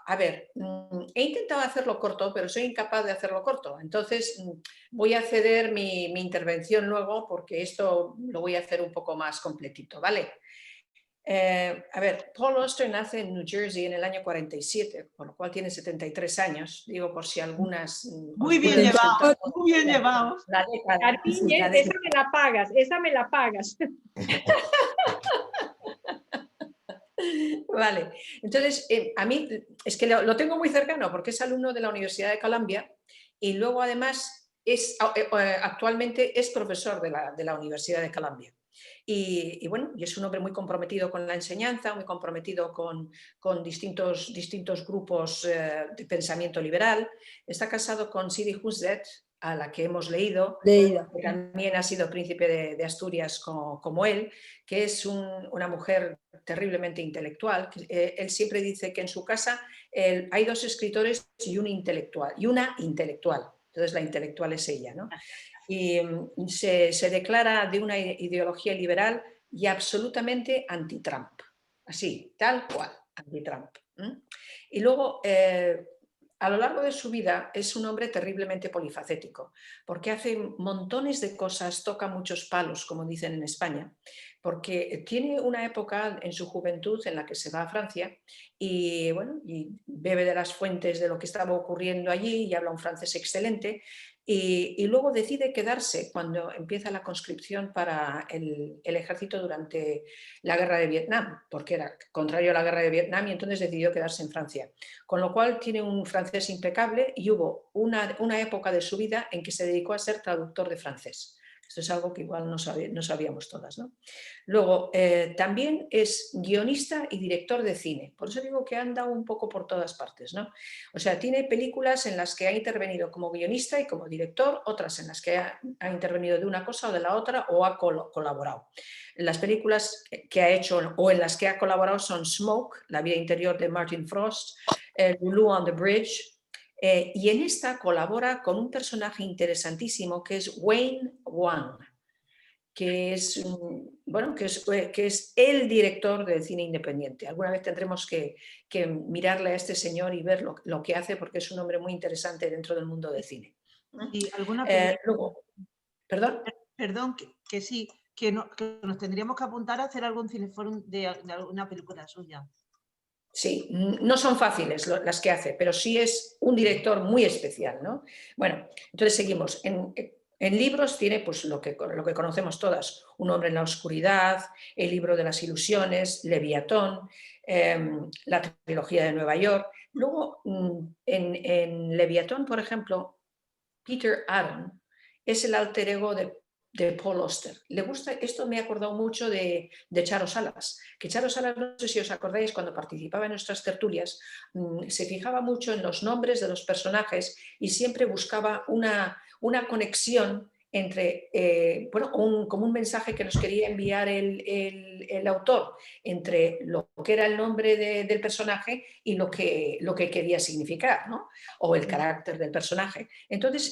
a ver, he intentado hacerlo corto, pero soy incapaz de hacerlo corto. Entonces, voy a ceder mi intervención luego porque esto lo voy a hacer un poco más completito, ¿vale? A ver, Paul Auster nace en New Jersey en el año 47, por lo cual tiene 73 años. Digo, por si algunas Muy os bien puede llevado, resultar muy bien llevado. la década. Cariño, La esa década. me la pagas, esa me la pagas. Vale, entonces a mí es que lo tengo muy cercano porque es alumno de la Universidad de Columbia y luego además actualmente es profesor de la Universidad de Columbia. Y bueno, y es un hombre muy comprometido con la enseñanza, muy comprometido con distintos grupos de pensamiento liberal. Está casado con Sidi Husset, a la que hemos leído, Leída. que también ha sido príncipe de Asturias como él, que es una mujer terriblemente intelectual. Él siempre dice que en su casa hay dos escritores y un intelectual, y una intelectual. Entonces la intelectual es ella, ¿no? Y se declara de una ideología liberal y absolutamente anti-Trump. Así, tal cual, anti-Trump. Y luego, a lo largo de su vida, es un hombre terriblemente polifacético, porque hace montones de cosas, toca muchos palos, como dicen en España, porque tiene una época en su juventud en la que se va a Francia y, bueno, y bebe de las fuentes de lo que estaba ocurriendo allí y habla un francés excelente. Y luego decide quedarse cuando empieza la conscripción para el ejército durante la guerra de Vietnam, porque era contrario a la guerra de Vietnam y entonces decidió quedarse en Francia. Con lo cual tiene un francés impecable y hubo una época de su vida en que se dedicó a ser traductor de francés. Esto es algo que igual no sabíamos todas, ¿no? Luego, también es guionista y director de cine. Por eso digo que anda un poco por todas partes, ¿no? O sea, tiene películas en las que ha intervenido como guionista y como director, otras en las que ha intervenido de una cosa o de la otra o ha colaborado. Las películas que ha hecho o en las que ha colaborado son Smoke, La vida interior de Martin Frost, Lulu on the Bridge, y en esta colabora con un personaje interesantísimo que es Wayne Wang, que es, bueno, que es el director del cine independiente. Alguna vez tendremos que mirarle a este señor y ver lo que hace, porque es un hombre muy interesante dentro del mundo del cine. Y alguna película. Luego, ¿perdón? Perdón, que sí, que nos tendríamos que apuntar a hacer algún cineforum de alguna película suya. Sí, no son fáciles las que hace, pero sí es un director muy especial, ¿no? Bueno, entonces seguimos. En libros tiene pues lo que conocemos todas, Un hombre en la oscuridad, El libro de las ilusiones, Leviatán, la trilogía de Nueva York. Luego, en Leviatán, por ejemplo, Peter Aaron es el alter ego de Paul Auster. Le gusta, esto me ha acordado mucho de Charo Salas, que Charo Salas, no sé si os acordáis, cuando participaba en nuestras tertulias, se fijaba mucho en los nombres de los personajes y siempre buscaba una conexión entre, bueno, como un mensaje que nos quería enviar el autor entre lo que era el nombre del personaje y lo que quería significar, ¿no? O el carácter del personaje. Entonces,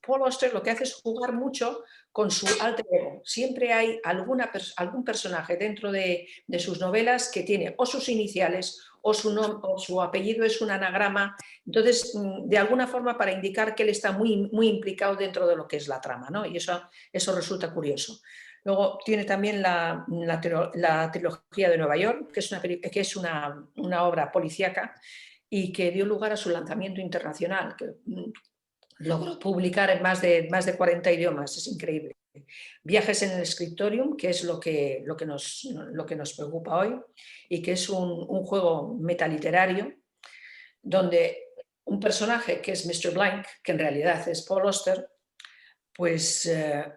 Paul Auster lo que hace es jugar mucho con su alter ego. Siempre hay algún personaje dentro de sus novelas que tiene o sus iniciales o su apellido es un anagrama. Entonces, de alguna forma para indicar que él está muy, muy implicado dentro de lo que es la trama, ¿no? Y eso resulta curioso. Luego tiene también la trilogía de Nueva York, que es una obra policíaca y que dio lugar a su lanzamiento internacional, que logró publicar en más de 40 idiomas, es increíble. Viajes en el Scriptorium, que es lo que nos preocupa hoy, y que es un juego metaliterario donde un personaje que es Mr. Blank, que en realidad es Paul Auster, pues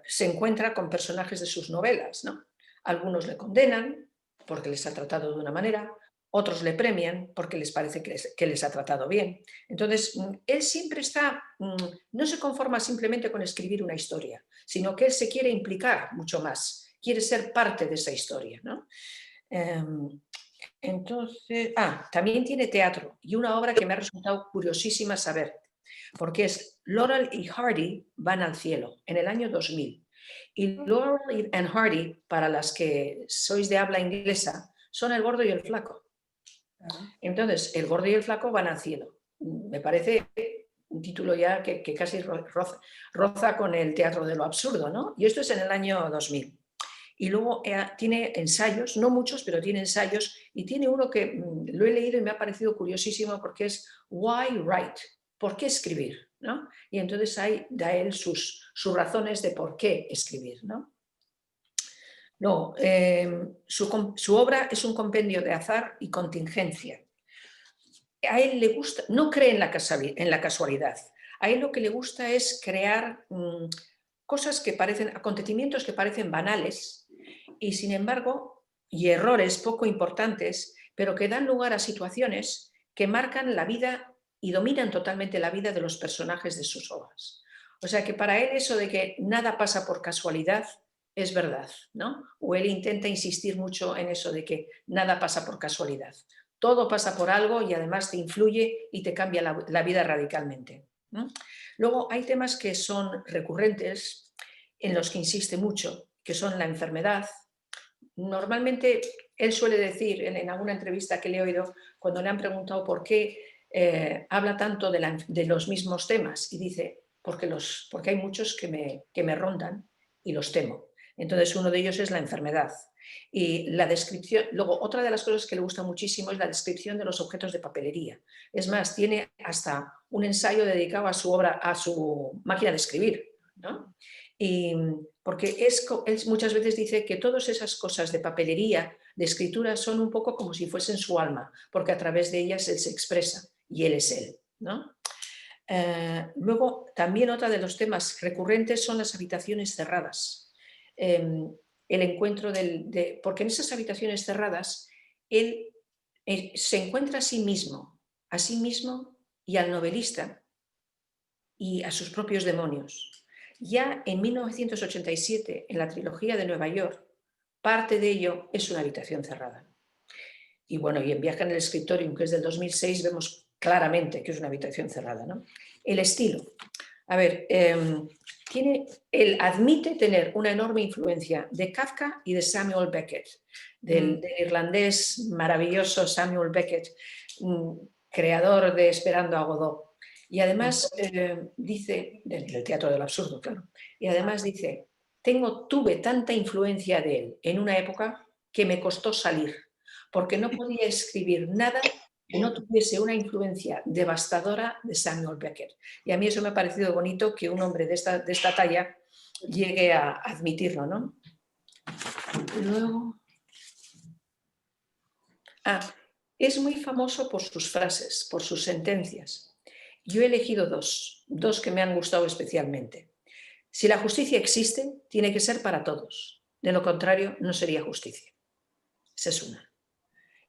se encuentra con personajes de sus novelas, ¿no? Algunos le condenan porque les ha tratado de una manera, otros le premian porque les parece que les ha tratado bien. Entonces, él siempre no se conforma simplemente con escribir una historia, sino que él se quiere implicar mucho más, quiere ser parte de esa historia, ¿no? Entonces, también tiene teatro y una obra que me ha resultado curiosísima saber, porque es Laurel y Hardy van al cielo, en el año 2000. Y Laurel and Hardy, para las que sois de habla inglesa, son el gordo y el flaco. Entonces, El gordo y el flaco van al cielo. Me parece un título ya que casi roza con el teatro de lo absurdo, ¿no? Y esto es en el año 2000. Y luego tiene ensayos, no muchos, pero tiene ensayos, y tiene uno que lo he leído y me ha parecido curiosísimo porque es Why Write? ¿Por qué escribir? ¿No? Y entonces ahí da él sus razones de por qué escribir, ¿no? Luego, su obra es un compendio de azar y contingencia. A él le gusta, no cree en la casualidad. A él lo que le gusta es crear cosas que parecen, acontecimientos que parecen banales y sin embargo, y errores poco importantes, pero que dan lugar a situaciones que marcan la vida y dominan totalmente la vida de los personajes de sus obras. O sea que para él eso de que nada pasa por casualidad es verdad, ¿no? O él intenta insistir mucho en eso de que nada pasa por casualidad. Todo pasa por algo y además te influye y te cambia la vida radicalmente, ¿no? Luego hay temas que son recurrentes, en los que insiste mucho, que son la enfermedad. Normalmente él suele decir en alguna entrevista que le he oído, cuando le han preguntado por qué habla tanto de los mismos temas, y dice, porque hay muchos que me rondan y los temo. Entonces uno de ellos es la enfermedad. Y la descripción, luego otra de las cosas que le gusta muchísimo es la descripción de los objetos de papelería. Es más, tiene hasta un ensayo dedicado a su obra, a su máquina de escribir, ¿no? Y porque él muchas veces dice que todas esas cosas de papelería, de escritura, son un poco como si fuesen su alma, porque a través de ellas él se expresa y él es él, ¿no? Luego, también otro de los temas recurrentes son las habitaciones cerradas. El encuentro porque en esas habitaciones cerradas él se encuentra a sí mismo y al novelista y a sus propios demonios. Ya en 1987, en la trilogía de Nueva York, parte de ello es una habitación cerrada. Y bueno, y en Viaje en el Scriptorium, que es del 2006, vemos claramente que es una habitación cerrada, ¿no? El estilo. A ver, él admite tener una enorme influencia de Kafka y de Samuel Beckett, del irlandés maravilloso Samuel Beckett, creador de Esperando a Godot. Y además dice, del teatro del absurdo, claro, y además dice, tuve tanta influencia de él en una época que me costó salir, porque no podía escribir nada que no tuviese una influencia devastadora de Samuel Beckett. Y a mí eso me ha parecido bonito que un hombre de esta talla llegue a admitirlo, ¿no? Luego... es muy famoso por sus frases, por sus sentencias. Yo he elegido dos que me han gustado especialmente. Si la justicia existe, tiene que ser para todos. De lo contrario, no sería justicia. Esa es una.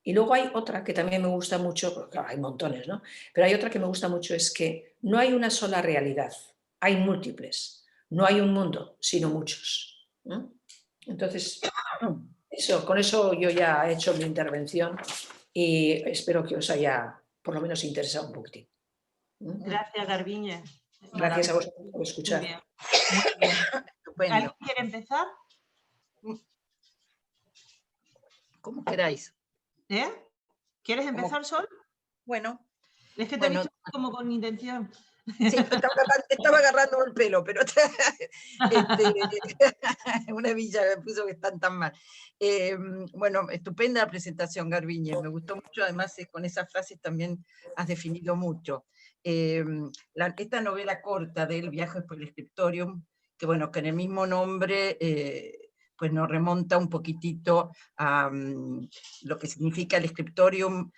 Y luego hay otra que también me gusta mucho, porque claro, hay montones, ¿no? Pero hay otra que me gusta mucho, es que no hay una sola realidad, hay múltiples. No hay un mundo, sino muchos, ¿no? Entonces, con eso yo ya he hecho mi intervención y espero que os haya por lo menos interesado un poquitín. Gracias, Garbiñe. Gracias a vosotros por escuchar. Muy bien. Muy bien. Estupendo. ¿Alguien quiere empezar? Como queráis. ¿Quieres empezar, Sol? Bueno. Es que te he visto como con intención. Sí, estaba agarrando el pelo, pero una villa me puso que están tan mal. Bueno, estupenda la presentación, Garbiñe, me gustó mucho, además con esas frases también has definido mucho. Esta novela corta del Viaje por el Scriptorium, que bueno, que en el mismo nombre pues nos remonta un poquitito a lo que significa el Scriptorium,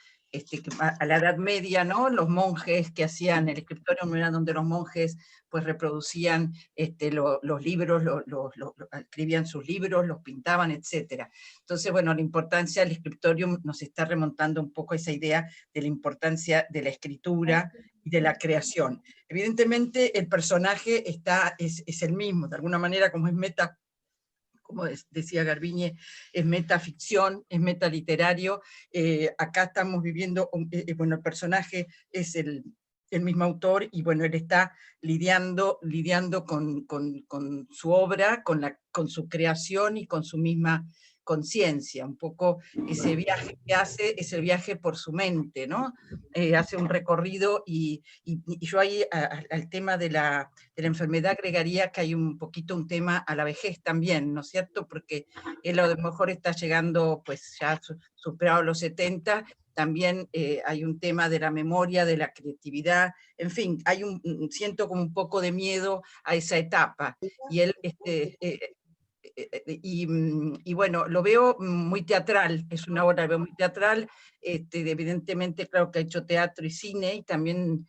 a la Edad Media, ¿no? Los monjes que hacían el Scriptorium era donde los monjes pues reproducían los libros, escribían sus libros, los pintaban, etc. Entonces, bueno, la importancia del Scriptorium nos está remontando un poco a esa idea de la importancia de la escritura y de la creación. Evidentemente el personaje es el mismo, de alguna manera como es como decía Garbiñe, es metaficción, es metaliterario. Acá estamos viviendo, bueno, el personaje es el mismo autor, y bueno, él está lidiando con su obra, con su creación y con su misma conciencia, un poco ese viaje que hace es el viaje por su mente, ¿no? Hace un recorrido y yo ahí al tema de la enfermedad agregaría que hay un poquito un tema a la vejez también, ¿no es cierto? Porque él a lo mejor está llegando, pues ya superado los 70, también hay un tema de la memoria, de la creatividad, en fin, siento como un poco de miedo a esa etapa. Y él, y bueno, lo veo muy teatral, es una obra, veo muy teatral, evidentemente claro que ha hecho teatro y cine, y también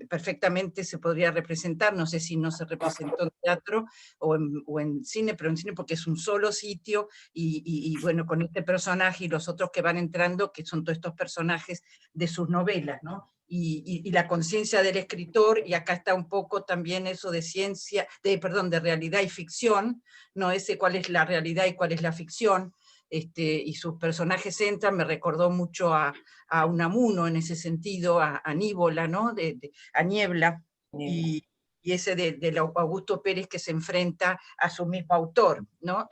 perfectamente se podría representar, no sé si no se representó en teatro o en cine, pero en cine porque es un solo sitio, y bueno, con este personaje y los otros que van entrando, que son todos estos personajes de sus novelas, ¿no? Y la conciencia del escritor, y acá está un poco también eso de ciencia, perdón, de realidad y ficción, no ese cuál es la realidad y cuál es la ficción, y sus personajes entran, me recordó mucho a Unamuno en ese sentido, a Nívola, ¿no? A Niebla, y ese de Augusto Pérez que se enfrenta a su mismo autor, ¿no?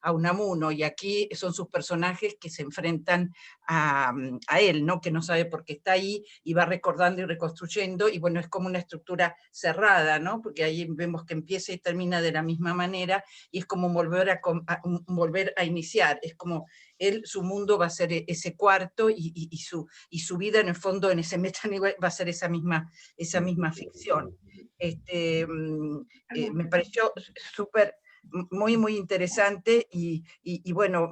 A Unamuno, y aquí son sus personajes que se enfrentan a él, ¿no? Que no sabe por qué está ahí, y va recordando y reconstruyendo, y bueno, es como una estructura cerrada, ¿no? Porque ahí vemos que empieza y termina de la misma manera, y es como volver a iniciar, es como su mundo va a ser ese cuarto, y su vida en el fondo, en ese metanivel, va a ser esa misma ficción. Me pareció súper, muy interesante, y bueno,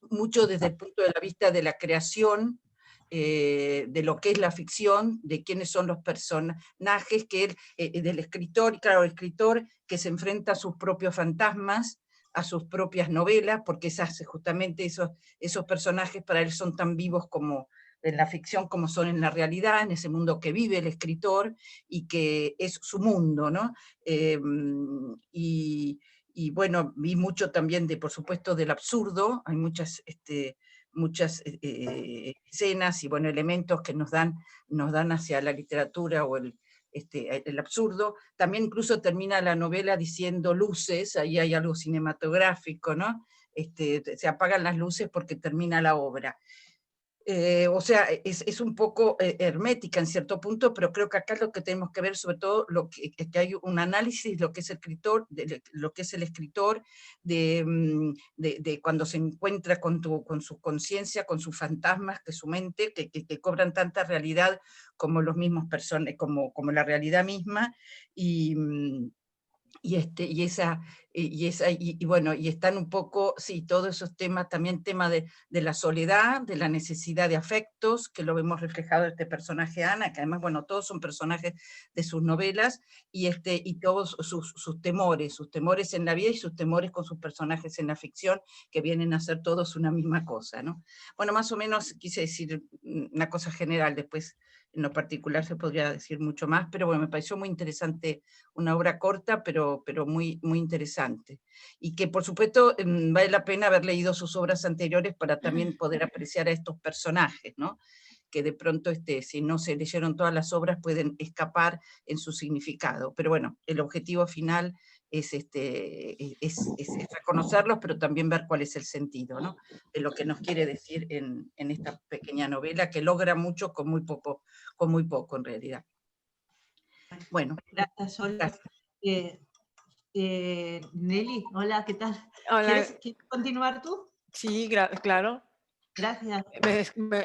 mucho desde el punto de vista de la creación, de lo que es la ficción, de quiénes son los personajes, del escritor, y claro, el escritor que se enfrenta a sus propios fantasmas, a sus propias novelas, porque justamente esos personajes para él son tan vivos como en la ficción como son en la realidad, en ese mundo que vive el escritor y que es su mundo, ¿no? Y bueno, vi mucho también por supuesto, del absurdo, hay muchas escenas y bueno, elementos que nos dan hacia la literatura o el absurdo. También incluso termina la novela diciendo luces, ahí hay algo cinematográfico, ¿no? Se apagan las luces porque termina la obra. O sea, es un poco hermética en cierto punto, pero creo que acá es lo que tenemos que ver, sobre todo que hay un análisis de lo que es el escritor, de cuando se encuentra con su conciencia, con sus fantasmas, que su mente, que cobran tanta realidad como los mismos personas, como la realidad misma, y bueno, y están un poco, sí, todos esos temas, también tema de la soledad, de la necesidad de afectos, que lo vemos reflejado en este personaje Ana, que además, bueno, todos son personajes de sus novelas, y todos sus temores en la vida y sus temores con sus personajes en la ficción, que vienen a ser todos una misma cosa, ¿no? Bueno, más o menos quise decir una cosa general, después en lo particular se podría decir mucho más, pero bueno, me pareció muy interesante, una obra corta, pero muy, muy interesante. Y que por supuesto vale la pena haber leído sus obras anteriores para también poder apreciar a estos personajes, ¿no? Que de pronto, si no se leyeron todas las obras, pueden escapar en su significado. Pero bueno, el objetivo final es reconocerlos, pero también ver cuál es el sentido, ¿no? De lo que nos quiere decir en esta pequeña novela, que logra mucho con muy poco en realidad. Bueno. Gracias, Sol. Gracias. Nelly, hola, ¿qué tal? Hola. ¿Quieres continuar tú? Sí, claro. Gracias.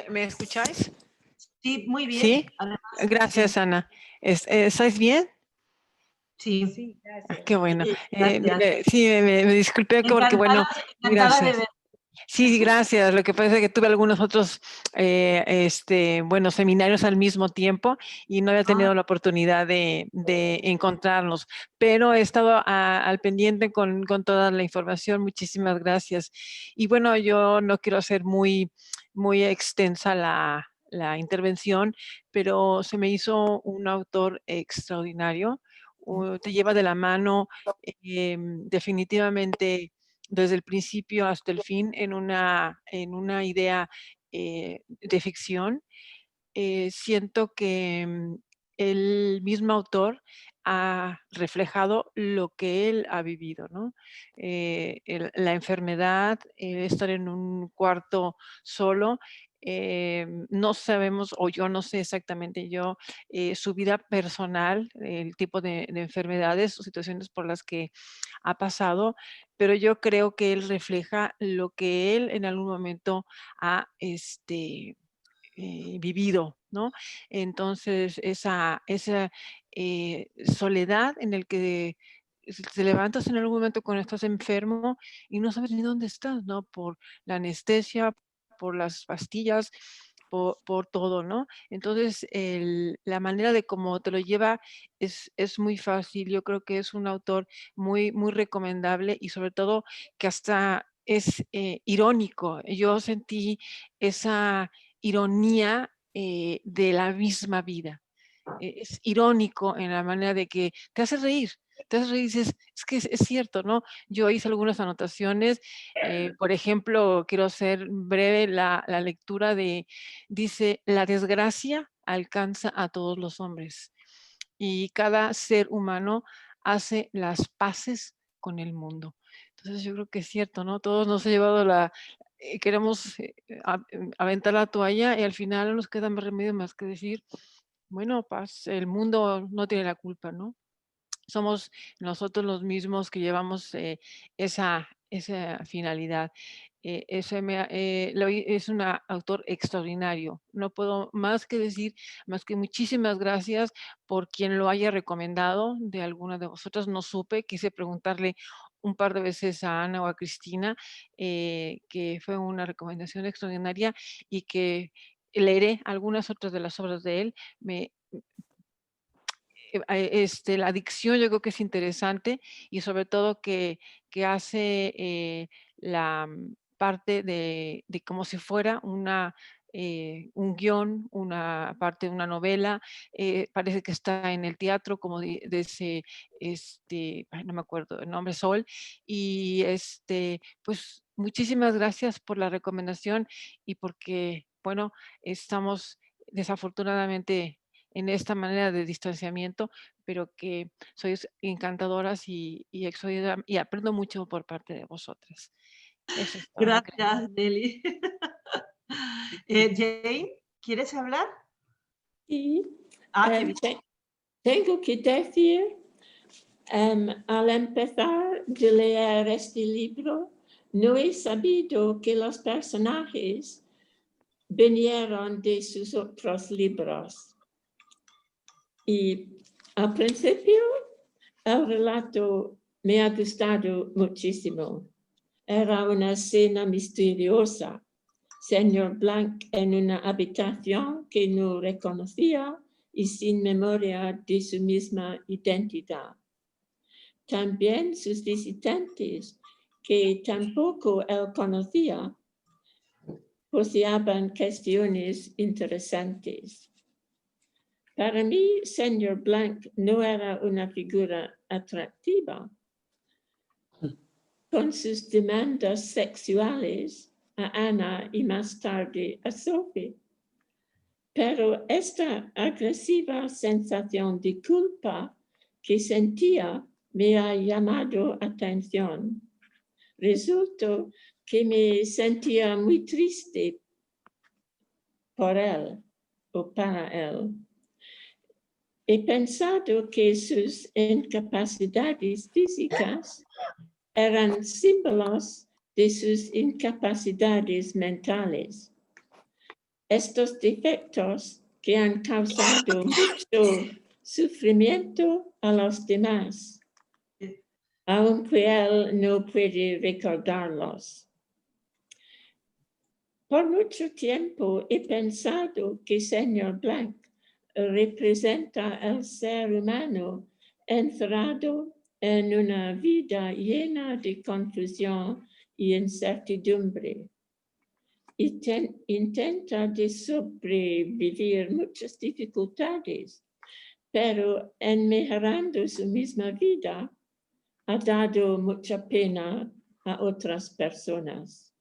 ¿Me escucháis? Sí, muy bien. Sí, Además, gracias, sí. Ana. ¿Estáis bien? Sí. Sí, gracias. Qué bueno. Gracias. Sí, me disculpé porque, bueno, encantada de gracias. ver. Sí, gracias. Lo que pasa es que tuve algunos otros seminarios al mismo tiempo y no había tenido la oportunidad de encontrarnos, pero he estado al pendiente con toda la información. Muchísimas gracias. Y bueno, yo no quiero hacer muy extensa la intervención, pero se me hizo un autor extraordinario. Te lleva de la mano definitivamente desde el principio hasta el fin en una idea de ficción. Siento que el mismo autor ha reflejado lo que él ha vivido, ¿no? La enfermedad, estar en un cuarto solo, no sabemos, o yo no sé exactamente su vida personal, el tipo de enfermedades o situaciones por las que ha pasado, pero yo creo que él refleja lo que él en algún momento ha vivido, ¿no? Entonces, esa soledad en el que te levantas en algún momento cuando estás enfermo y no sabes ni dónde estás, ¿no? Por la anestesia, por las pastillas, por todo, ¿no? Entonces, la manera de cómo te lo lleva es muy fácil. Yo creo que es un autor muy, muy recomendable y sobre todo que hasta es irónico. Yo sentí esa ironía de la misma vida. Es irónico en la manera de que te hace reír. Te hace reír y dices, es que es cierto, ¿no? Yo hice algunas anotaciones, por ejemplo, quiero ser breve, la lectura dice, la desgracia alcanza a todos los hombres y cada ser humano hace las paces con el mundo. Entonces yo creo que es cierto, ¿no? Todos nos ha llevado queremos aventar la toalla y al final no nos queda más remedio más que decir, bueno, paz, el mundo no tiene la culpa, ¿no? Somos nosotros los mismos que llevamos esa finalidad. Es un autor extraordinario. No puedo más que decir, más que muchísimas gracias por quien lo haya recomendado. De alguna de vosotras no supe, quise preguntarle un par de veces a Ana o a Cristina, que fue una recomendación extraordinaria y que leeré algunas otras de las obras de él. La adicción yo creo que es interesante y sobre todo que hace la parte de como si fuera un guión, una parte de una novela, parece que está en el teatro como de ese, ay, no me acuerdo el nombre, Sol, y pues muchísimas gracias por la recomendación y porque, bueno, estamos desafortunadamente en esta manera de distanciamiento, pero que sois encantadoras y aprendo mucho por parte de vosotras. Eso es todo. Gracias, Nelly. Jane, ¿quieres hablar? Sí, Qué bien. tengo que decir, al empezar de leer este libro, no he sabido que los personajes vinieron de sus otros libros. Y al principio, el relato me ha gustado muchísimo. Era una escena misteriosa. Señor Blanc en una habitación que no reconocía y sin memoria de su misma identidad. También sus visitantes, que tampoco él conocía, poseían cuestiones interesantes. Para mí, Señor Blanc no era una figura atractiva. Con sus demandas sexuales a Ana y más tarde a Sophie. Pero esta agresiva sensación de culpa que sentía me ha llamado atención. Resultó que me sentía muy triste por él o para él. He pensado que sus incapacidades físicas eran símbolos de sus incapacidades mentales. Estos defectos que han causado mucho sufrimiento a los demás, aunque él no puede recordarlos. Por mucho tiempo he pensado que Señor Blanc representa al ser humano encerrado en una vida llena de confusión y incertidumbre. Intenta de sobrevivir muchas dificultades, pero en mejorando su misma vida, ha dado mucha pena a otras personas.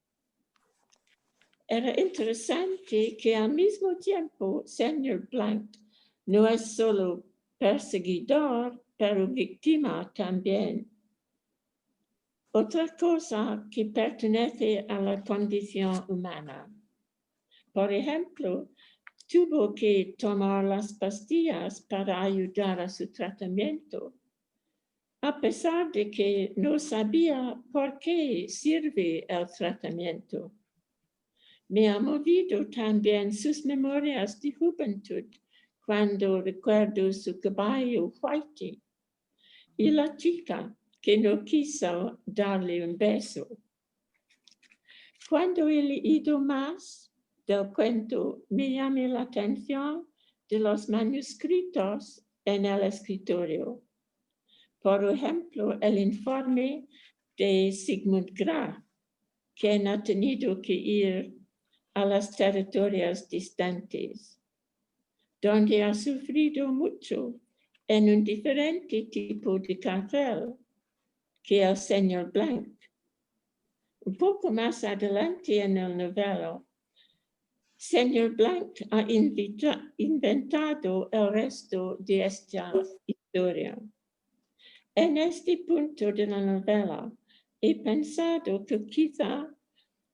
Era interesante que al mismo tiempo, Señor Blanc no es solo perseguidor, pero víctima también. Otra cosa que pertenece a la condición humana. Por ejemplo, tuvo que tomar las pastillas para ayudar a su tratamiento, a pesar de que no sabía por qué sirve el tratamiento. Me ha movido también sus memorias de juventud cuando recuerdo su caballo Whitey y la chica que no quiso darle un beso. Cuando he leído más del cuento, me llama la atención de los manuscritos en el escritorio. Por ejemplo, el informe de Sigmund Graf, quien ha tenido que ir a las territorios distantes, donde ha sufrido mucho en un diferente tipo de cárcel que el señor Blanc. Un poco más adelante en el novela, señor Blanc ha inventado el resto de esta historia. En este punto de la novela, he pensado que quizá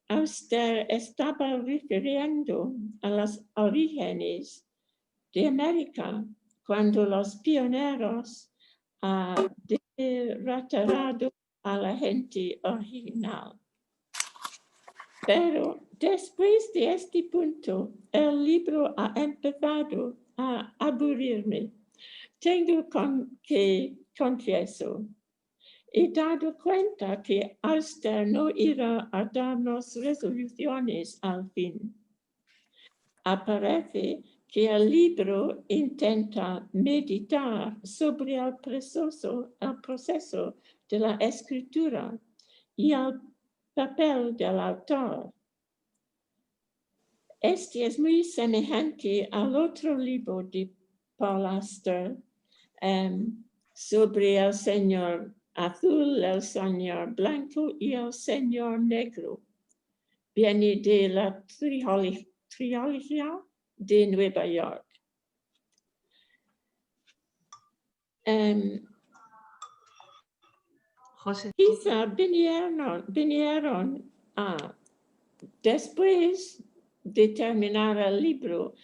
Auster estaba refiriendo a los orígenes de América cuando los pioneros han derrotado a la gente original. Pero después de este punto, el libro ha empezado a aburrirme. Tengo que confieso, he dado cuenta que Auster no irá a darnos resoluciones al fin. Aparece que el libro intenta meditar sobre el proceso de la escritura y el papel del autor. Este es muy semejante al otro libro de Paul Auster sobre el señor azul, el señor blanco y el señor negro. Viene de la trilogía de Nueva York. José. Quizá vinieron después de terminar el libro,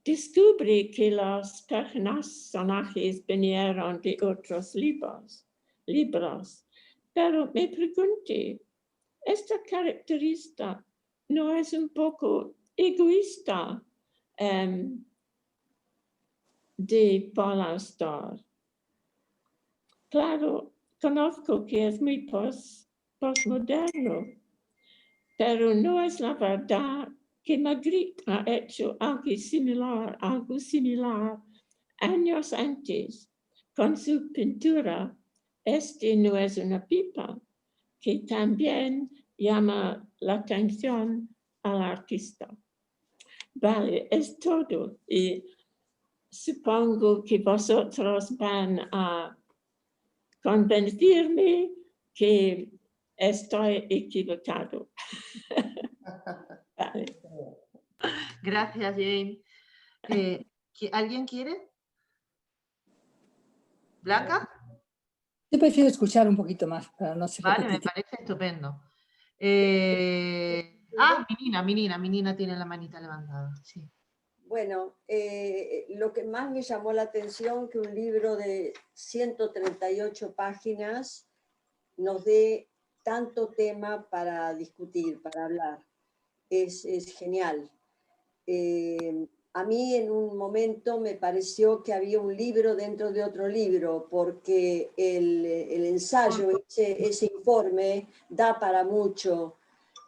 descubrí que los personajes vinieron de otros libros, pero me pregunté, ¿esta característica no es un poco egoísta de Paul Auster? Claro, conozco que es muy postmoderno, pero no es la verdad que Magritte ha hecho algo similar años antes con su pintura Este no es una pipa, que también llama la atención al artista. Vale, es todo. Y supongo que vosotros van a convencerme que estoy equivocado. Vale. Gracias, Jane. ¿Alguien quiere? ¿Blanca? Yo prefiero escuchar un poquito más para no ser Vale, me repetitiva. parece estupendo. Minina tiene la manita levantada. Sí. Bueno, lo que más me llamó la atención que un libro de 138 páginas nos dé tanto tema para discutir, para hablar. Es genial. A mí en un momento me pareció que había un libro dentro de otro libro, porque el ensayo, ese informe, da para mucho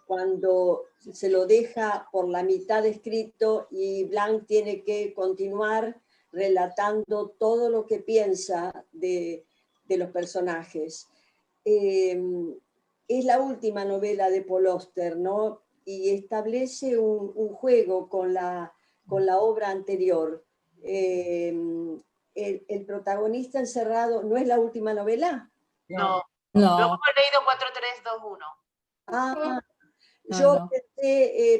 cuando se lo deja por la mitad escrito y Blanc tiene que continuar relatando todo lo que piensa de los personajes. Es la última novela de Paul Auster, ¿no? Y establece un juego con la obra anterior. El protagonista encerrado, ¿no es la última novela? No. No. Lo hemos leído 4321. Ah, No, yo no.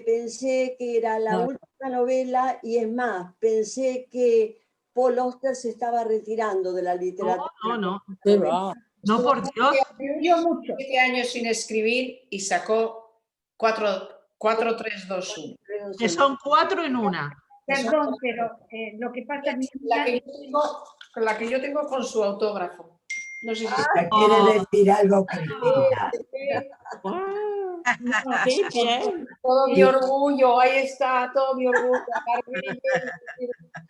Pensé que era la No. última novela y es más, pensé que Paul Auster se estaba retirando de la literatura. No, Qué va. no, por Dios. Escribió mucho. 7 años sin escribir y sacó 4-3-2-1. Que son 4 en una. Perdón, pero lo que pasa es La que yo tengo con su autógrafo. No sé si ¿Quiere decir algo, Cristina? ¡Wow! no, ¡Qué bien! todo mi orgullo, ahí está, todo mi orgullo.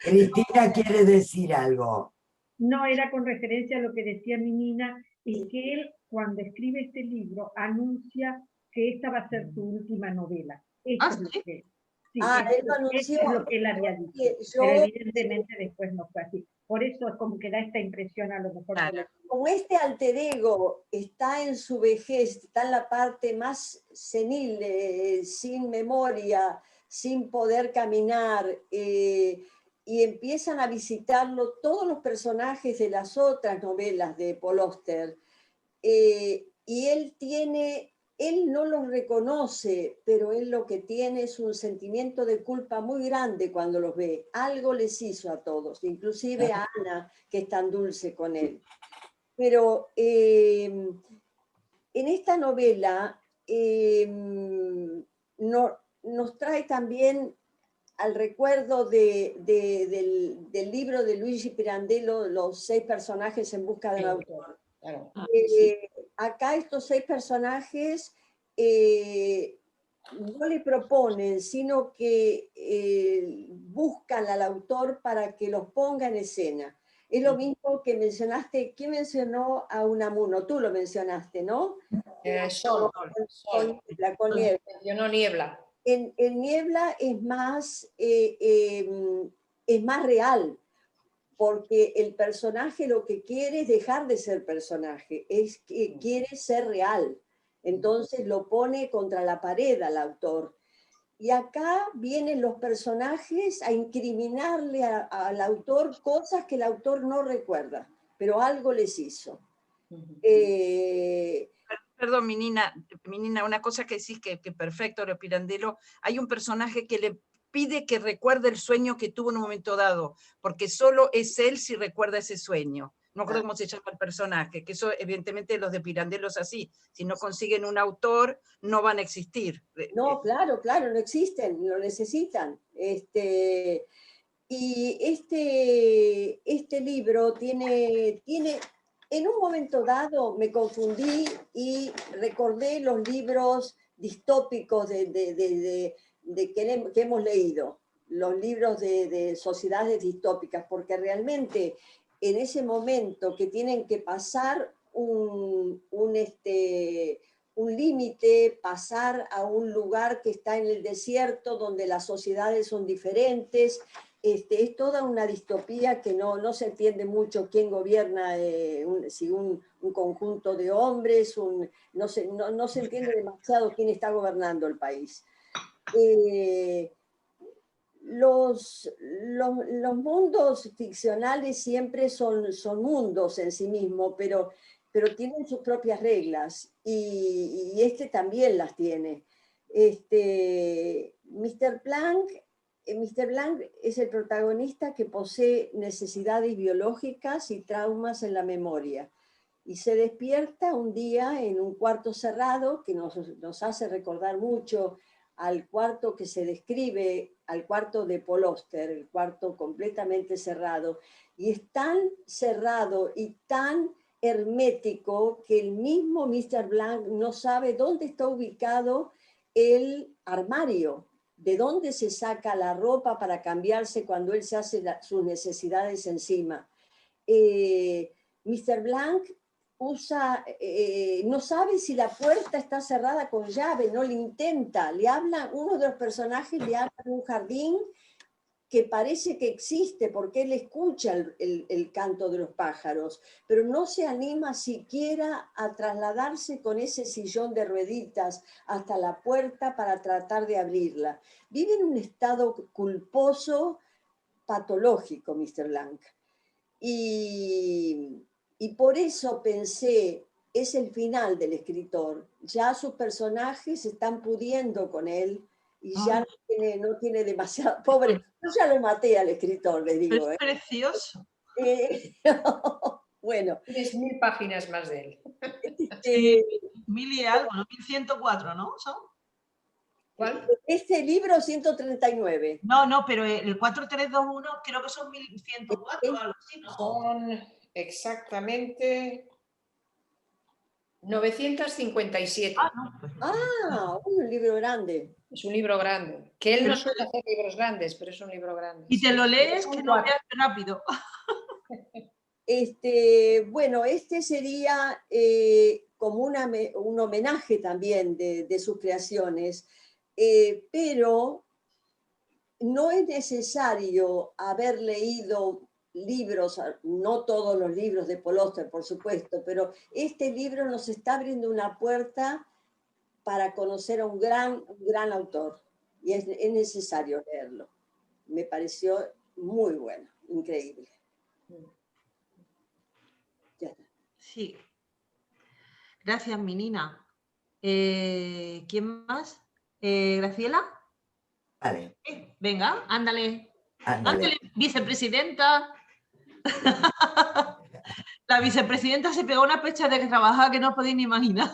Cristina quiere decir algo. no era con referencia a lo que decía mi Nina, y que él, cuando escribe este libro, anuncia que esta va a ser su última novela. Eso es lo ¿sí? que, sí, Él lo eso anunció. es lo que él había dicho. Yo, Pero evidentemente después no fue así. Por eso es como que da esta impresión a lo mejor. Claro. como este alter ego está en su vejez, está en la parte más senil, sin memoria, sin poder caminar, y empiezan a visitarlo todos los personajes de las otras novelas de Paul Auster, y él no los reconoce, pero él lo que tiene es un sentimiento de culpa muy grande cuando los ve. Algo les hizo a todos, inclusive a Ana, que es tan dulce con él. Pero en esta novela nos trae también al recuerdo del libro de Luigi Pirandello, Los 6 personajes en busca del autor. Claro. Acá estos 6 personajes no le proponen, sino que buscan al autor para que los ponga en escena. Es lo mismo que mencionaste. ¿Quién mencionó a Unamuno? Tú lo mencionaste, ¿no? Sol. Con Niebla. Mencionó Niebla. En Niebla es más real, porque el personaje lo que quiere es dejar de ser personaje, es que quiere ser real. Entonces lo pone contra la pared al autor. Y acá vienen los personajes a incriminarle al autor cosas que el autor no recuerda, pero algo les hizo. Perdón, mi Nina, una cosa que decís que perfecto, lo Pirandello, hay un personaje que le pide que recuerde el sueño que tuvo en un momento dado, porque solo es él si recuerda ese sueño. No me acuerdo cómo se llama el personaje, que eso evidentemente los de Pirandello es así. Si no consiguen un autor, no van a existir. No, claro, no existen, lo necesitan. Y este libro tiene, en un momento dado me confundí y recordé los libros distópicos que hemos leído, los libros de sociedades distópicas, porque realmente en ese momento que tienen que pasar un límite, pasar a un lugar que está en el desierto, donde las sociedades son diferentes, es toda una distopía que no se entiende mucho quién gobierna, si un conjunto de hombres, no se entiende demasiado quién está gobernando el país. Los mundos ficcionales siempre son mundos en sí mismos, pero tienen sus propias reglas, y este también las tiene. Mr. Blanc es el protagonista que posee necesidades biológicas y traumas en la memoria, y se despierta un día en un cuarto cerrado que nos hace recordar mucho al cuarto que se describe, al cuarto de Paul Auster, el cuarto completamente cerrado, y es tan cerrado y tan hermético que el mismo Mr. Blanc no sabe dónde está ubicado el armario, de dónde se saca la ropa para cambiarse cuando él se hace sus necesidades encima. Mr. Blanc no sabe si la puerta está cerrada con llave, no le intenta, le habla, uno de los personajes le habla de un jardín que parece que existe porque él escucha el canto de los pájaros, pero no se anima siquiera a trasladarse con ese sillón de rueditas hasta la puerta para tratar de abrirla. Vive en un estado culposo, patológico, Mr. Blanc. Y por eso pensé, es el final del escritor. Ya sus personajes están pudiendo con él y ya no tiene demasiado, pobre, yo ya lo maté al escritor, le digo. Es precioso. Bueno. Tienes 1000 páginas más de él. Sí, 1000 y algo, ¿no? 1104, ¿no? ¿Son? ¿Cuál? Este libro 139. No, pero el 4321 creo que son 1104 o algo así, ¿no? Son exactamente 957. Un libro grande. Es un libro grande. Que él no suele hacer libros grandes, pero es un libro grande. Y te lo lees, Son que no 4. veas rápido. Bueno, este sería como un homenaje también de sus creaciones, pero no es necesario haber leído libros, no todos los libros de Paul Auster, por supuesto, pero este libro nos está abriendo una puerta para conocer a un gran autor, y es necesario leerlo. Me pareció muy bueno, increíble. Ya está. Sí. Gracias, mi Nina. ¿Quién más? ¿Graciela? Vale. Venga, ándale. Ándale. Ándale, vicepresidenta. La vicepresidenta se pegó una pecha de que trabajaba que no podéis ni imaginar.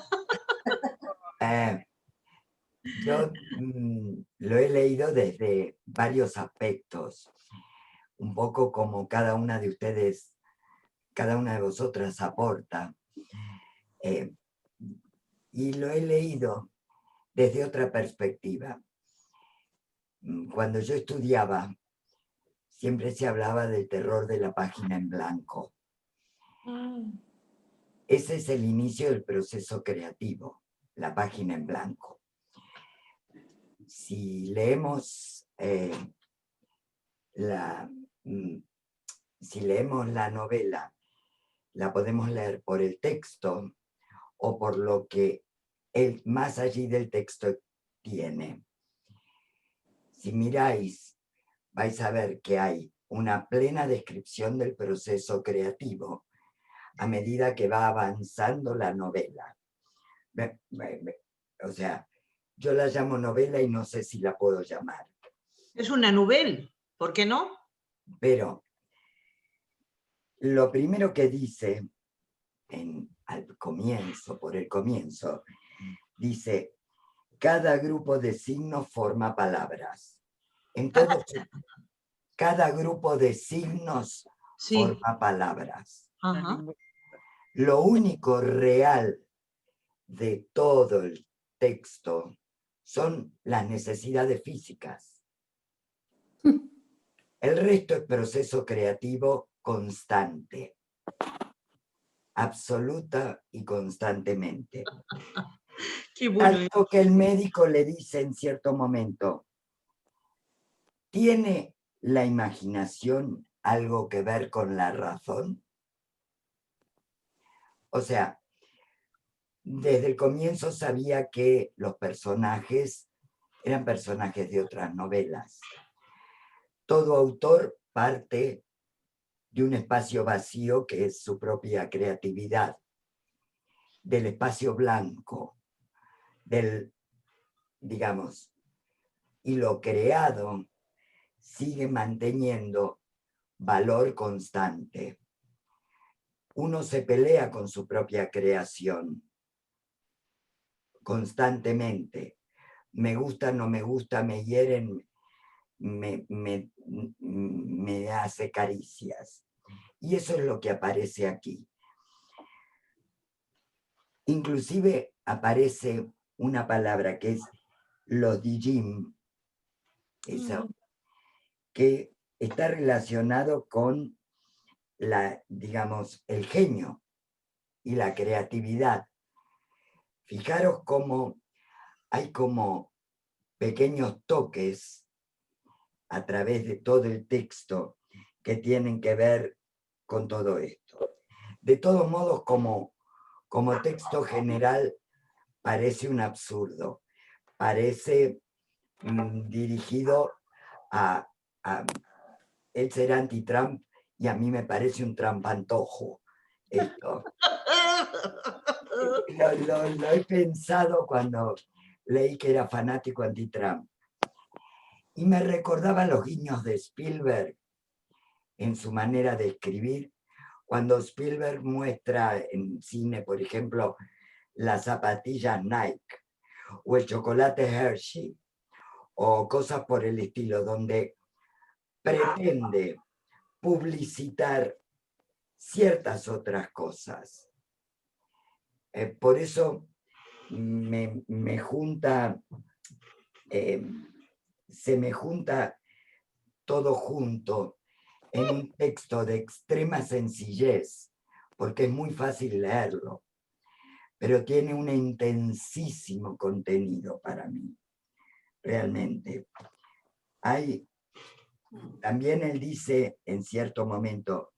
Yo lo he leído desde varios aspectos, un poco como cada una de ustedes, cada una de vosotras aporta. Y lo he leído desde otra perspectiva. Cuando yo estudiaba, siempre se hablaba del terror de la página en blanco. Ese es el inicio del proceso creativo, la página en blanco. Si leemos la novela, la podemos leer por el texto o por lo que más allí del texto tiene. Si miráis, vais a ver que hay una plena descripción del proceso creativo a medida que va avanzando la novela. O sea, yo la llamo novela y no sé si la puedo llamar. Es una novela, ¿por qué no? Pero lo primero que dice al comienzo, por el comienzo, dice: cada grupo de signos forma palabras. Entonces, cada grupo de signos forma palabras. Ajá. Lo único real de todo el texto son las necesidades físicas. El resto es proceso creativo constante, absoluta y constantemente. Qué bueno. Algo que el médico le dice en cierto momento: ¿tiene la imaginación algo que ver con la razón? O sea, desde el comienzo sabía que los personajes eran personajes de otras novelas. Todo autor parte de un espacio vacío que es su propia creatividad, del espacio blanco, digamos, y lo creado sigue manteniendo valor constante. Uno se pelea con su propia creación constantemente. Me gusta, no me gusta, me hieren, me hace caricias. Y eso es lo que aparece aquí. Inclusive aparece una palabra que es lodigim, que está relacionado con digamos, el genio y la creatividad. Fijaros cómo hay como pequeños toques a través de todo el texto que tienen que ver con todo esto. De todos modos, como texto general, parece un absurdo. Parece dirigido a él ser anti-Trump y a mí me parece un trampantojo esto. Lo he pensado cuando leí que era fanático anti-Trump. Y me recordaba los guiños de Spielberg en su manera de escribir, cuando Spielberg muestra en cine, por ejemplo, las zapatillas Nike o el chocolate Hershey o cosas por el estilo, donde pretende publicitar ciertas otras cosas. Por eso me junta, se me junta todo junto en un texto de extrema sencillez, porque es muy fácil leerlo, pero tiene un intensísimo contenido para mí, realmente. También él dice en cierto momento,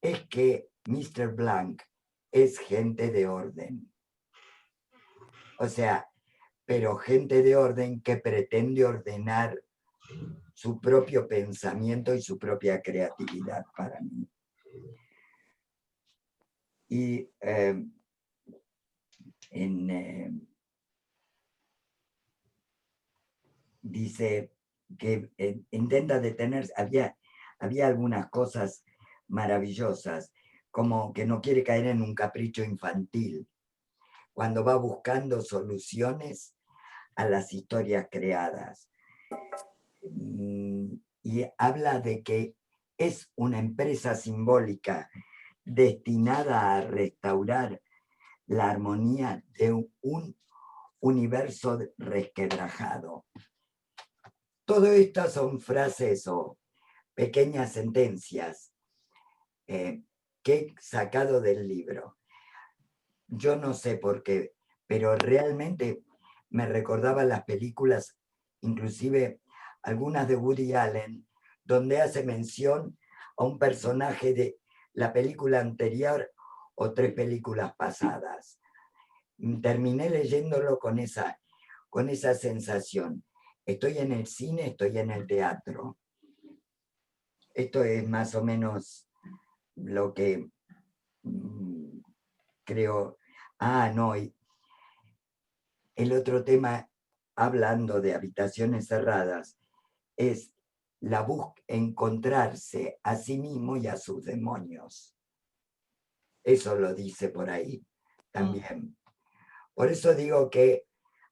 es que Mr. Blank es gente de orden. O sea, pero gente de orden que pretende ordenar su propio pensamiento y su propia creatividad para mí. Y dice que intenta detenerse, había algunas cosas maravillosas, como que no quiere caer en un capricho infantil, cuando va buscando soluciones a las historias creadas. Y habla de que es una empresa simbólica destinada a restaurar la armonía de un universo resquebrajado. Todo esto son frases o pequeñas sentencias que he sacado del libro. Yo no sé por qué, pero realmente me recordaba las películas, inclusive algunas de Woody Allen, donde hace mención a un personaje de la película anterior o 3 películas pasadas. Terminé leyéndolo con esa sensación. Estoy en el cine, estoy en el teatro. Esto es más o menos lo que creo. No, el otro tema, hablando de habitaciones cerradas, es encontrarse a sí mismo y a sus demonios. Eso lo dice por ahí también. Por eso digo que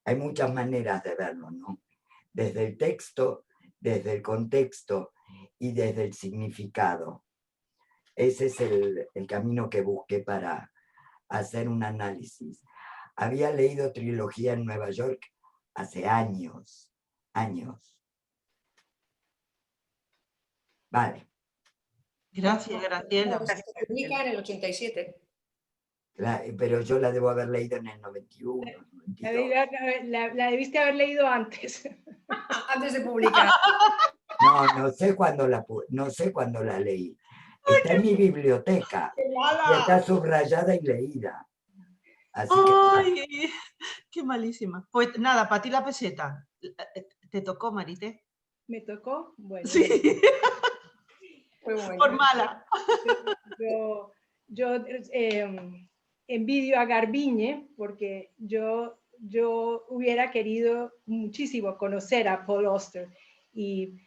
hay muchas maneras de verlo, ¿no? Desde el texto, desde el contexto y desde el significado. Ese es el camino que busqué para hacer un análisis. Había leído Trilogía en Nueva York hace años. Vale. Gracias, Graciela. Se publica en el 87. Pero yo la debo haber leído en el 91, 92. La debiste haber leído antes. Antes de publicar. No sé cuándo la leí. Está en mi biblioteca. Y está subrayada y leída. Así ¡Ay! ¡Qué malísima! Pues nada, para ti la peseta. ¿Te tocó, Marité? ¿Me tocó? Bueno. Sí. Bueno. Por mala. Yo envidio a Garbiñe porque yo hubiera querido muchísimo conocer a Paul Auster. Y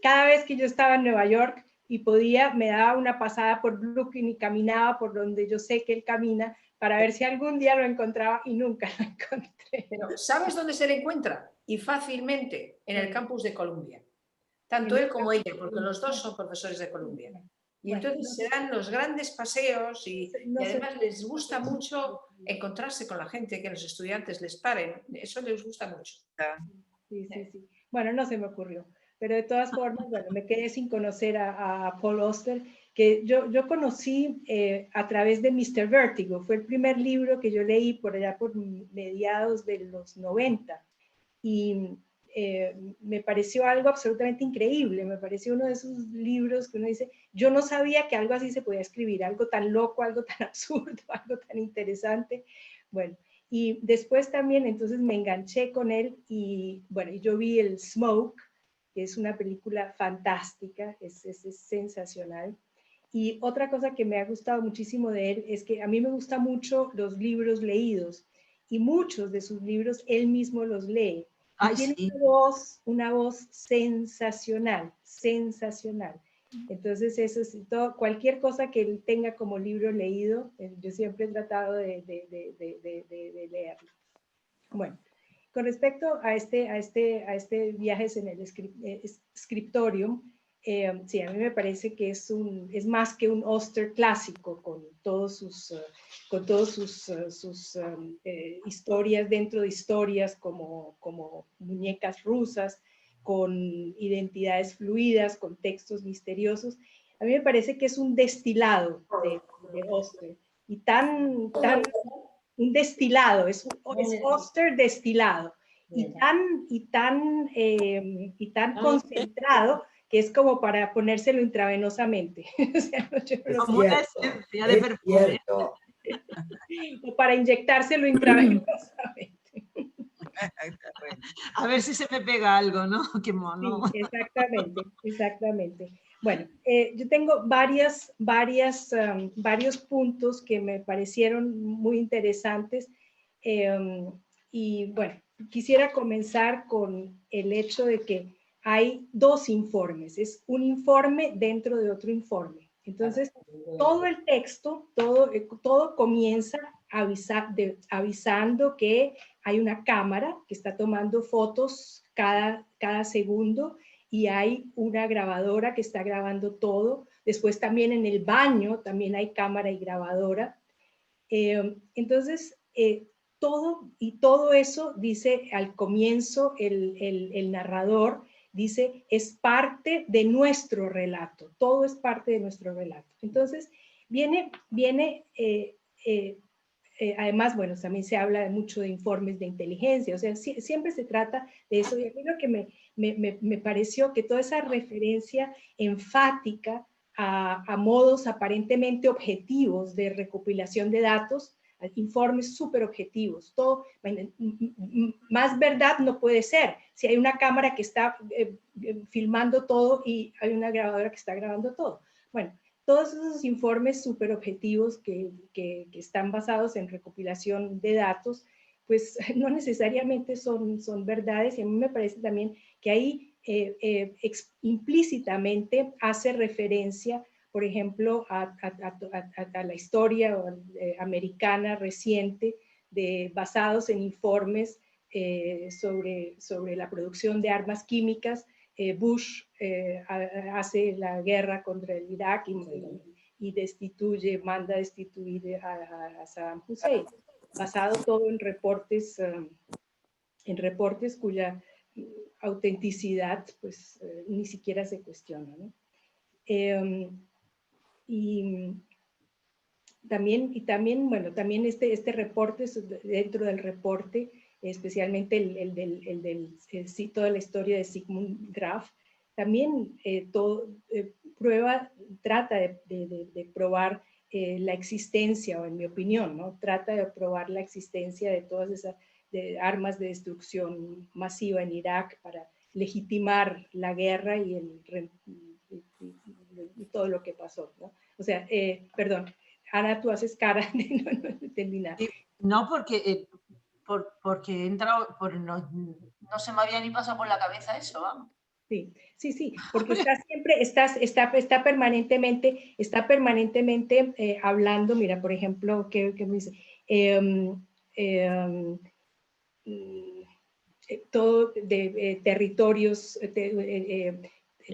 cada vez que yo estaba en Nueva York y podía, me daba una pasada por Brooklyn y caminaba por donde yo sé que él camina para ver si algún día lo encontraba y nunca lo encontré. Pero ¿sabes dónde se le encuentra? Y fácilmente, en el campus de Columbia. Tanto él como ella, porque los dos son profesores de Columbia. Y entonces se dan los grandes paseos y además les gusta mucho encontrarse con la gente, que los estudiantes les paren. Eso les gusta mucho. Sí. Bueno, no se me ocurrió. Pero de todas formas, bueno, me quedé sin conocer a Paul Auster, que yo conocí a través de Mr. Vertigo. Fue el primer libro que yo leí por allá por mediados de los 90. Y me pareció algo absolutamente increíble. Me pareció uno de esos libros que uno dice, yo no sabía que algo así se podía escribir, algo tan loco, algo tan absurdo, algo tan interesante. Bueno, y después también entonces me enganché con él y bueno, yo vi el Smoke, que es una película fantástica, es sensacional. Y otra cosa que me ha gustado muchísimo de él es que a mí me gustan mucho los libros leídos y muchos de sus libros él mismo los lee. Ay, tiene sí. una voz sensacional, sensacional. Entonces, eso es todo, cualquier cosa que él tenga como libro leído, yo siempre he tratado de leerlo. Bueno, con respecto a este viajes en el scriptorium, sí, a mí me parece que es más que un Auster clásico con todos sus historias dentro de historias como muñecas rusas, con identidades fluidas, con textos misteriosos. A mí me parece que es un destilado de Auster y tan un destilado, es Auster destilado y tan concentrado que es como para ponérselo intravenosamente. O sea, yo no Es lo Como una cierto, esencia de es perfume. cierto. o para inyectárselo intravenosamente. A ver si se me pega algo, ¿no? Qué mono. Sí, exactamente, exactamente. Bueno, yo tengo varios puntos que me parecieron muy interesantes y bueno, quisiera comenzar con el hecho de que hay dos informes, es un informe dentro de otro informe. Entonces, todo el texto, todo comienza avisando que hay una cámara que está tomando fotos cada segundo y hay una grabadora que está grabando todo. Después también en el baño también hay cámara y grabadora. Entonces, todo eso dice al comienzo el narrador, dice, es parte de nuestro relato, todo es parte de nuestro relato. Entonces, viene además, bueno, también se habla mucho de informes de inteligencia, o sea, siempre se trata de eso. Y a mí lo que me pareció que toda esa referencia enfática a modos aparentemente objetivos de recopilación de datos, informes súper objetivos, todo, más verdad no puede ser. Si hay una cámara que está filmando todo y hay una grabadora que está grabando todo. Bueno, todos esos informes súper objetivos que están basados en recopilación de datos, pues no necesariamente son verdades, y a mí me parece también que ahí implícitamente hace referencia, por ejemplo, a la historia americana reciente basados en informes sobre la producción de armas químicas. Bush hace la guerra contra el Irak y manda destituir a Saddam Hussein, basado todo en reportes cuya autenticidad pues ni siquiera se cuestiona, ¿no? Y también, bueno, también este reporte, dentro del reporte, especialmente toda la historia de Sigmund Graf, también trata de probar la existencia, o en mi opinión, ¿no? Trata de probar la existencia de todas esas armas de destrucción masiva en Irak para legitimar la guerra y todo lo que pasó, ¿no? O sea, perdón, Ana, tú haces cara de no entendí nada. No, porque he entrado, no se me había ni pasado por la cabeza eso, vamos. Sí, porque está permanentemente hablando. Mira, por ejemplo, ¿qué me dice? Todo de territorios,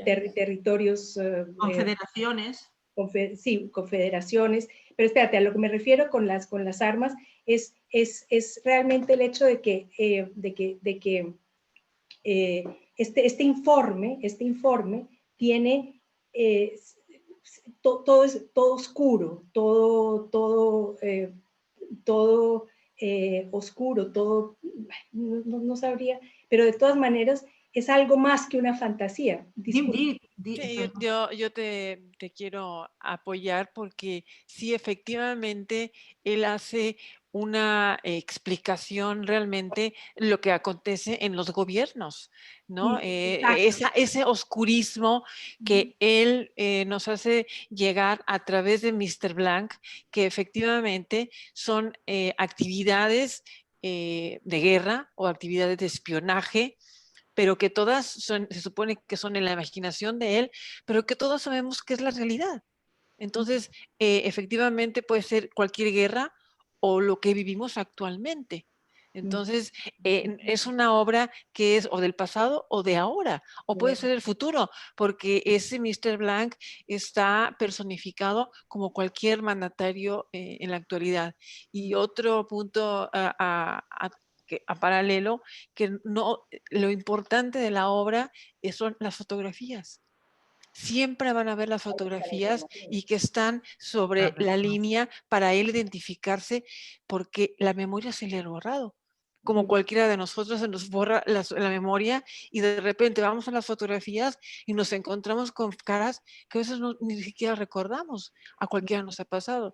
territorios. Confederaciones. Sí, confederaciones, pero espérate, a lo que me refiero con las armas es realmente el hecho de que este informe tiene todo oscuro, todo oscuro, todo, no sabría, pero de todas maneras es algo más que una fantasía. Sí, yo te quiero apoyar porque sí, efectivamente, él hace una explicación realmente lo que acontece en los gobiernos, ¿no? Ese oscurismo que él nos hace llegar a través de Mr. Blank, que efectivamente son actividades de guerra o actividades de espionaje, pero que todas se supone que son en la imaginación de él, pero que todos sabemos que es la realidad. Entonces, efectivamente puede ser cualquier guerra o lo que vivimos actualmente. Entonces, es una obra que es o del pasado o de ahora, o puede ser el futuro, porque ese Mr. Blank está personificado como cualquier mandatario en la actualidad. Y otro punto a paralelo, que no, lo importante de la obra son las fotografías. Siempre van a ver las fotografías y que están sobre la línea para él identificarse, porque la memoria se le ha borrado. Como cualquiera de nosotros se nos borra la memoria y de repente vamos a las fotografías y nos encontramos con caras que a veces ni siquiera recordamos. A cualquiera nos ha pasado.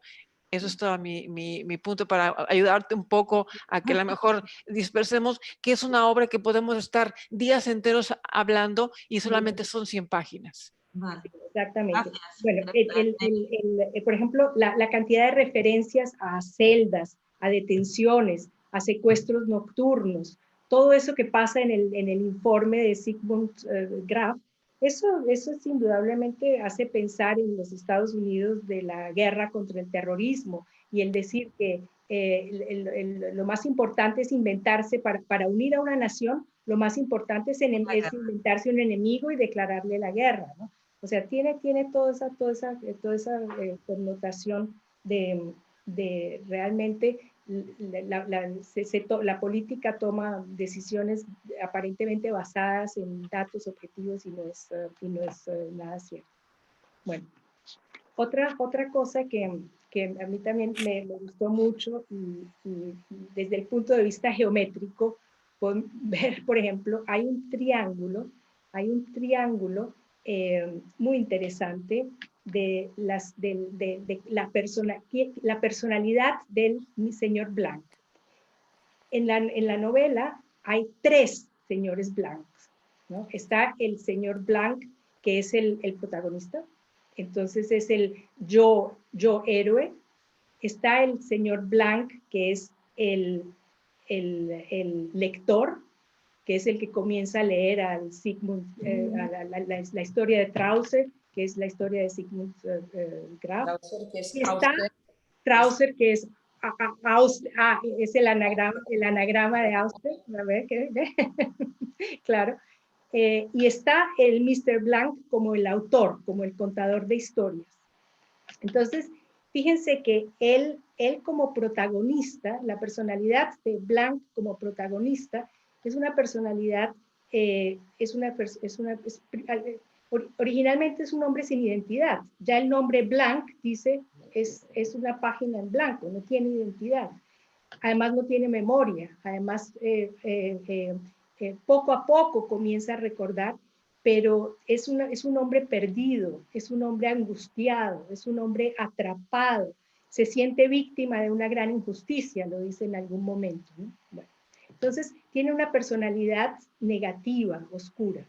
Eso es todo mi punto para ayudarte un poco a que a lo mejor dispersemos, que es una obra que podemos estar días enteros hablando y solamente son 100 páginas. Vale. Exactamente. Gracias. Bueno, Gracias. por ejemplo, la cantidad de referencias a celdas, a detenciones, a secuestros nocturnos, todo eso que pasa en el informe de Sigmund Graf, eso es indudablemente hace pensar en los Estados Unidos de la guerra contra el terrorismo y el decir que lo más importante es inventarse, para unir a una nación, lo más importante es inventarse un enemigo y declararle la guerra, ¿no? O sea, tiene toda esa connotación de realmente la política toma decisiones aparentemente basadas en datos objetivos y no es nada cierto. Bueno, otra cosa que a mí también me gustó mucho y desde el punto de vista geométrico, pueden ver, por ejemplo, hay un triángulo muy interesante de la personalidad del señor Blanc. En la novela hay 3 señores blancos, ¿no? Está el señor Blanc, que es el protagonista, entonces es el yo héroe. Está el señor Blanc, que es el lector, que es el que comienza a leer al Sigmund, la historia de Trauser, que es la historia de Sigmund Graf. Trauser, que es Y está Auster. Trauser, que es es el anagrama de Auster, a ver, ¿qué? Claro. Y está el Mr. Blanc como el autor, como el contador de historias. Entonces, fíjense que él como protagonista, la personalidad de Blanc como protagonista, es una personalidad, originalmente es un hombre sin identidad. Ya el nombre Blanc dice, es una página en blanco, no tiene identidad. Además no tiene memoria, además poco a poco comienza a recordar, pero es un hombre perdido, es un hombre angustiado, es un hombre atrapado, se siente víctima de una gran injusticia, lo dice en algún momento, ¿no? Bueno, entonces tiene una personalidad negativa, oscura.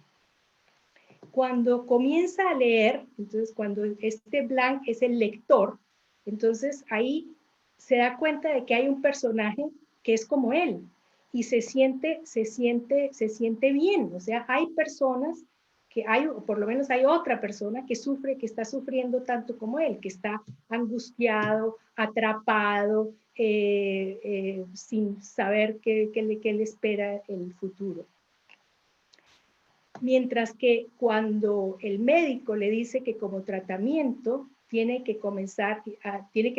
Cuando comienza a leer, entonces cuando este Blanc es el lector, entonces ahí se da cuenta de que hay un personaje que es como él y se siente bien. O sea, hay personas o por lo menos hay otra persona que está sufriendo tanto como él, que está angustiado, atrapado, sin saber qué le espera el futuro. Mientras que cuando el médico le dice que como tratamiento tiene que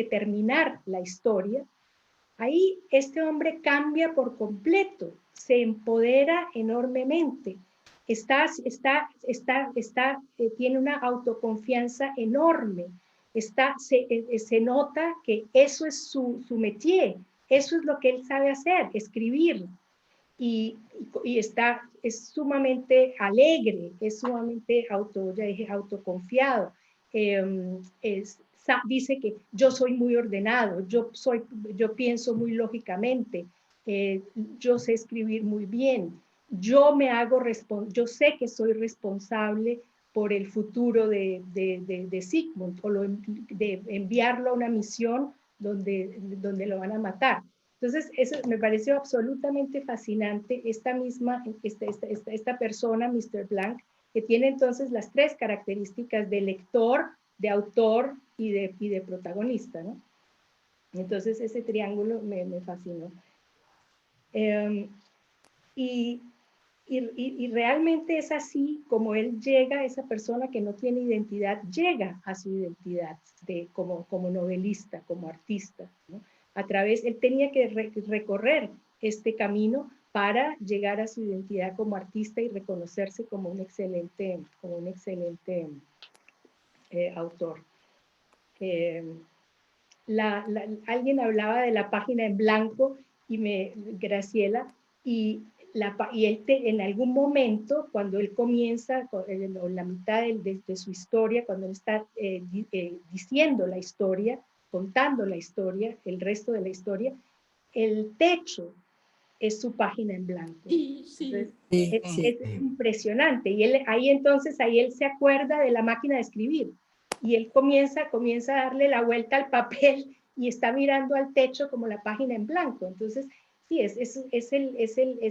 terminar la historia, ahí este hombre cambia por completo, se empodera enormemente, tiene una autoconfianza enorme, se nota que eso es su métier, eso es lo que él sabe hacer, escribir. Y es sumamente alegre, es sumamente autoconfiado. Dice que yo soy muy ordenado, yo pienso muy lógicamente, yo sé escribir muy bien, yo sé que soy responsable por el futuro de Sigmund, o de enviarlo a una misión donde lo van a matar. Entonces, eso me pareció absolutamente fascinante, esta persona, Mr. Blank, que tiene entonces las tres características de lector, de autor y de protagonista, ¿no? Entonces, ese triángulo me fascinó. Y realmente es así como él llega, esa persona que no tiene identidad, llega a su identidad como novelista, como artista, ¿no? Él tenía que recorrer este camino para llegar a su identidad como artista y reconocerse como un excelente autor. Alguien hablaba de la página en blanco, Graciela, y él en algún momento, cuando él comienza, en la mitad de su historia, cuando él está diciendo la historia, contando la historia, el resto de la historia, el techo es su página en blanco. Sí, sí. Entonces, es impresionante. Y ahí él se acuerda de la máquina de escribir. Y él comienza a darle la vuelta al papel y está mirando al techo como la página en blanco. Entonces, sí, es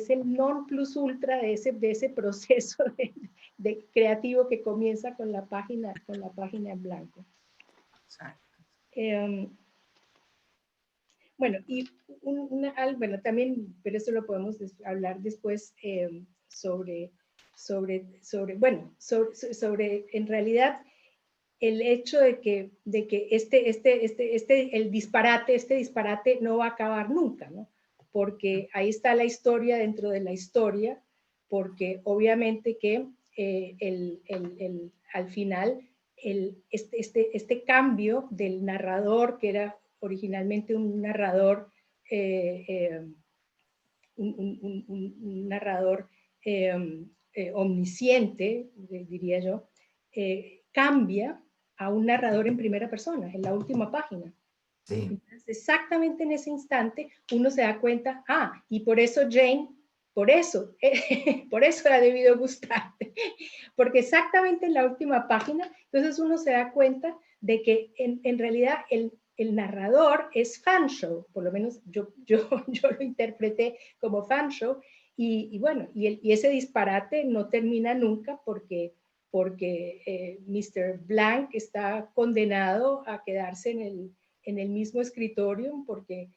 el non plus ultra de ese proceso de creativo que comienza con la página en blanco. Bueno, y también, pero eso lo podemos hablar después sobre en realidad el hecho de que el disparate no va a acabar nunca, ¿no? Porque ahí está la historia dentro de la historia, porque obviamente que al final este cambio del narrador, que era originalmente un narrador omnisciente, diría yo, cambia a un narrador en primera persona, en la última página. Sí. Entonces, exactamente en ese instante uno se da cuenta, y por eso Jane, por eso ha debido gustarte, porque exactamente en la última página, entonces uno se da cuenta de que en realidad el narrador es Fanshawe, por lo menos yo lo interpreté como Fanshawe, y bueno, y ese disparate no termina nunca porque Mr. Blank está condenado a quedarse en el mismo escritorio, porque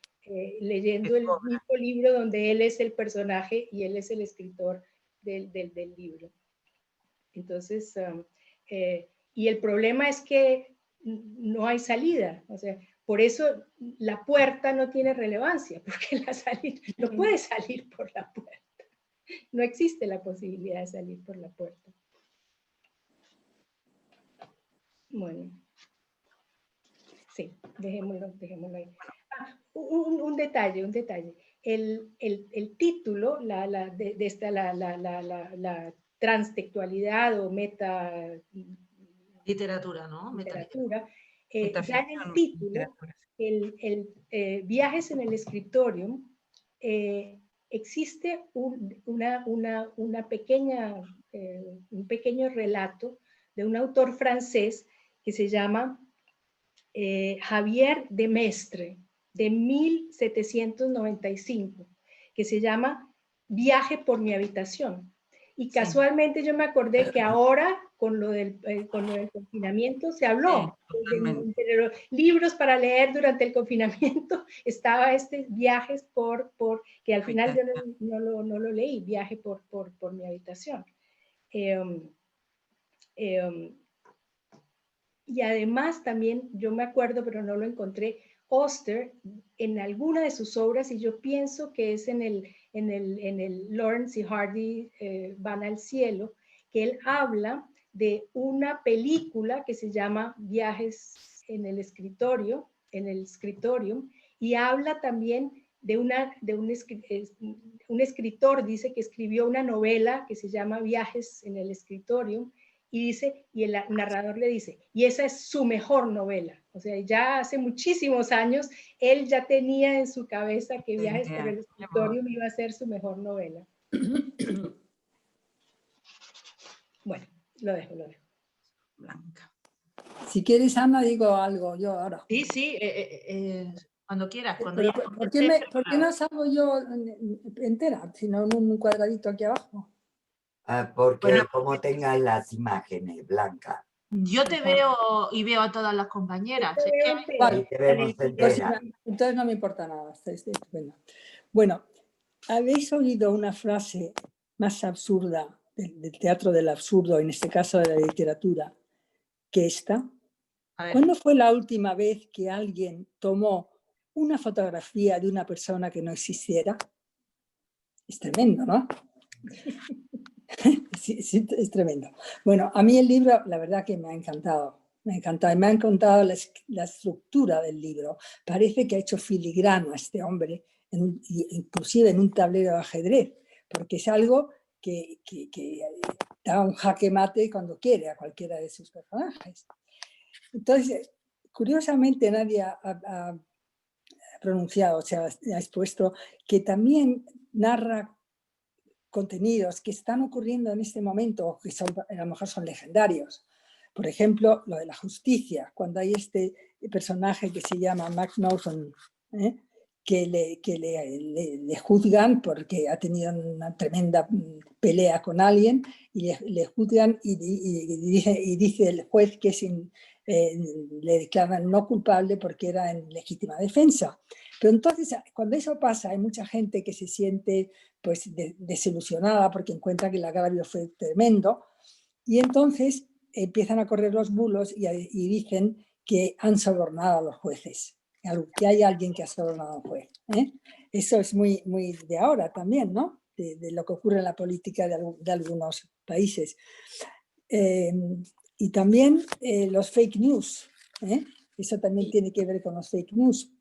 leyendo el mismo libro donde él es el personaje y él es el escritor del libro. Entonces, y el problema es que no hay salida, o sea, por eso la puerta no tiene relevancia, porque no puede salir por la puerta. No existe la posibilidad de salir por la puerta. Bueno. Sí, dejémoslo ahí. Un detalle. El título, la transtextualidad o literatura, ¿no? Literatura. Ya en el título, Viajes en el Scriptorium, existe un pequeño relato de un autor francés que se llama Javier de Mestre, de 1795, que se llama Viaje por mi habitación. Y casualmente yo me acordé que ahora, con lo del confinamiento, se habló de libros para leer durante el confinamiento. Estaba Viajes que al final yo no lo leí, Viaje por mi habitación. Y además también, yo me acuerdo, pero no lo encontré, Auster en alguna de sus obras, y yo pienso que es en el Lawrence y Hardy van al cielo, que él habla de una película que se llama Viajes en el Scriptorium, y habla también de un escritor, dice que escribió una novela que se llama Viajes en el Scriptorium, y el narrador le dice, y esa es su mejor novela. O sea, ya hace muchísimos años, él ya tenía en su cabeza que Viajes por el Scriptorium iba a ser su mejor novela. Bueno, lo dejo. Blanca. Si quieres, Ana, digo algo yo ahora. Sí, Cuando quieras, cuando Pero, ya ¿por qué no salgo yo entera, sino en un cuadradito aquí abajo? Porque Bueno, como tengan las imágenes, Blanca, yo te veo y veo a todas las compañeras. Es que Vale, y te vemos pues entera. entonces no me importa nada. Está estupendo. Bueno, ¿habéis oído una frase más absurda del teatro del absurdo, en este caso de la literatura, que esta? a ver, ¿Cuándo fue la última vez que alguien tomó una fotografía de una persona que no existiera? Es tremendo, ¿no? Sí, sí, es tremendo. Bueno, a mí el libro, la verdad que me ha encantado. Me ha encantado. Y me ha encantado la estructura del libro. Parece que ha hecho filigrano a este hombre, inclusive en un tablero de ajedrez, porque es algo que da un jaque mate cuando quiere a cualquiera de sus personajes. Entonces, curiosamente nadie ha pronunciado, o sea, ha expuesto que también narra contenidos que están ocurriendo en este momento o que a lo mejor son legendarios. Por ejemplo, lo de la justicia, cuando hay este personaje que se llama Mac Norton, que le juzgan porque ha tenido una tremenda pelea con alguien y le juzgan y dice el juez que le declaran no culpable porque era en legítima defensa. Pero entonces, cuando eso pasa, hay mucha gente que se siente pues desilusionada porque encuentra que el agravio fue tremendo y entonces empiezan a correr los bulos y dicen que han sobornado a los jueces, que hay alguien que ha sobornado a un juez. Eso es muy, muy de ahora también, ¿no? De lo que ocurre en la política de algunos países. Y también los fake news. Eso también tiene que ver con los fake news.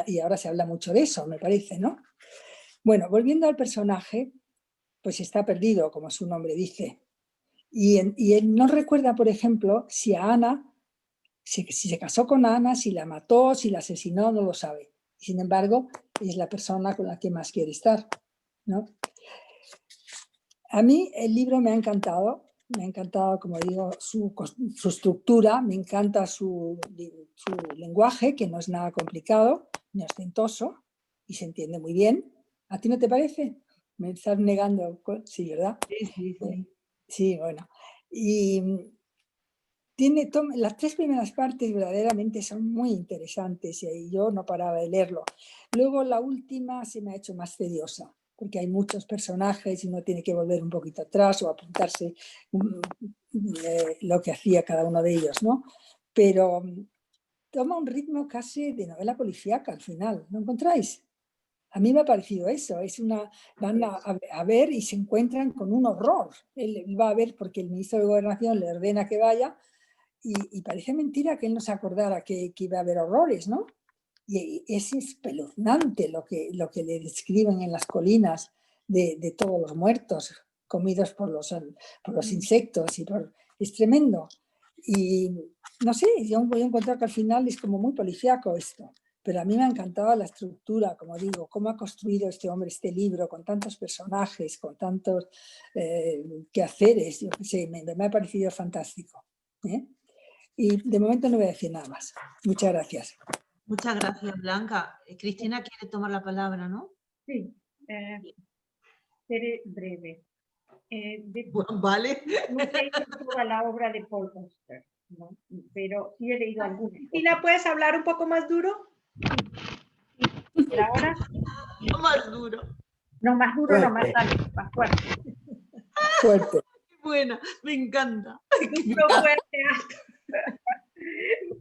Y ahora se habla mucho de eso, me parece, ¿no? Bueno, volviendo al personaje, pues está perdido, como su nombre dice. Y él no recuerda, por ejemplo, si a Ana, si se casó con Ana, si la mató, si la asesinó, no lo sabe. Sin embargo, es la persona con la que más quiere estar, ¿no? A mí el libro me ha encantado, como digo, su estructura, me encanta su lenguaje, que no es nada complicado, ni ostentoso, y se entiende muy bien. ¿A ti no te parece? Me estás negando, sí, ¿verdad? Sí. Sí, bueno. Y las 3 primeras partes verdaderamente son muy interesantes y yo no paraba de leerlo. Luego la última se me ha hecho más tediosa, porque hay muchos personajes y uno tiene que volver un poquito atrás o apuntarse lo que hacía cada uno de ellos, ¿no? Pero toma un ritmo casi de novela policíaca al final, ¿no encontráis? A mí me ha parecido eso, van a ver y se encuentran con un horror. Él va a ver porque el ministro de Gobernación le ordena que vaya y parece mentira que él no se acordara que iba a haber horrores, ¿no? Y es espeluznante lo que le describen en las colinas de todos los muertos comidos por los insectos. Es tremendo. Y no sé, yo voy a encontrar que al final es como muy policíaco esto. Pero a mí me ha encantado la estructura, como digo, cómo ha construido este hombre este libro con tantos personajes, con tantos quehaceres. Yo qué sé, me ha parecido fantástico. Y de momento no voy a decir nada más. Muchas gracias. Muchas gracias, Blanca. Cristina quiere tomar la palabra, ¿no? Sí, seré breve. Vale. No he leído toda la obra de Paul Auster, ¿no? Pero sí he leído algunas. Cristina, ¿puedes hablar un poco más duro? ¿Y ahora? No más duro. No, más duro, no más alto, más fuerte. Fuerte. Buena, me encanta. Duro, fuerte, alto.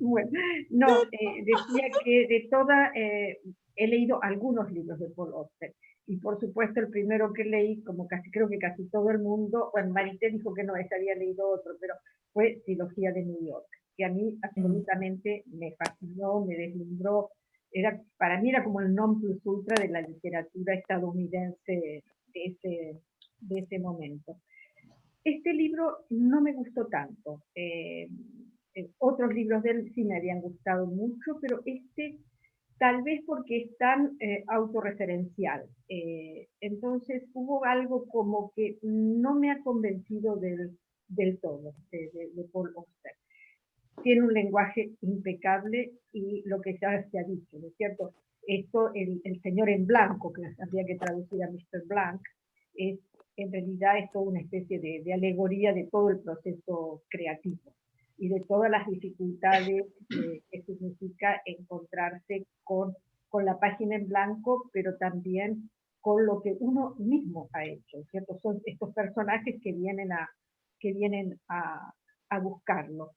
Bueno, no, decía que de toda, he leído algunos libros de Paul Auster. Y por supuesto el primero que leí, como creo que casi todo el mundo, bueno, Marité dijo que no, ese había leído otro, pero fue Trilogía de New York, que a mí absolutamente me fascinó, me deslumbró. Para mí era como el non plus ultra de la literatura estadounidense de ese momento. Este libro no me gustó tanto. Otros libros de él sí me habían gustado mucho, pero este tal vez porque es tan autorreferencial. Entonces hubo algo como que no me ha convencido del todo, de Paul Auster. tiene un lenguaje impecable y lo que ya se ha dicho, ¿no es cierto? Esto, el señor en blanco, que habría que traducir a Mr. Blank, es en realidad es toda una especie de alegoría de todo el proceso creativo y de todas las dificultades que significa encontrarse con la página en blanco, pero también con lo que uno mismo ha hecho, ¿cierto? Son estos personajes que vienen a buscarlo.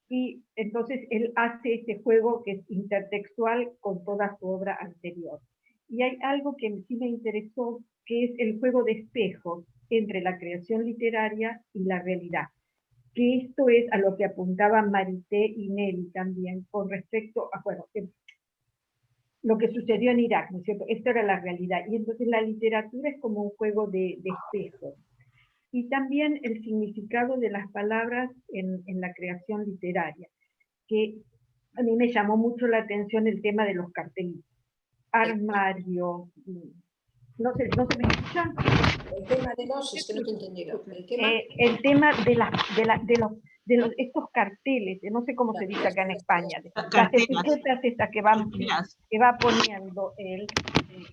Y entonces él hace este juego que es intertextual con toda su obra anterior. Y hay algo que sí me interesó, que es el juego de espejos entre la creación literaria y la realidad. Que esto es a lo que apuntaban Marité y Nelly también con respecto a, bueno, lo que sucedió en Irak, ¿no es cierto? Esta era la realidad. Y entonces la literatura es como un juego de espejos. Y también el significado de las palabras en la creación literaria, que a mí me llamó mucho la atención el tema de los cartelitos. Armario, no se me escucha. El tema de los, es que no te he entendido. El tema de estos carteles, no sé cómo se dice acá en España, las etiquetas estas que va poniendo él,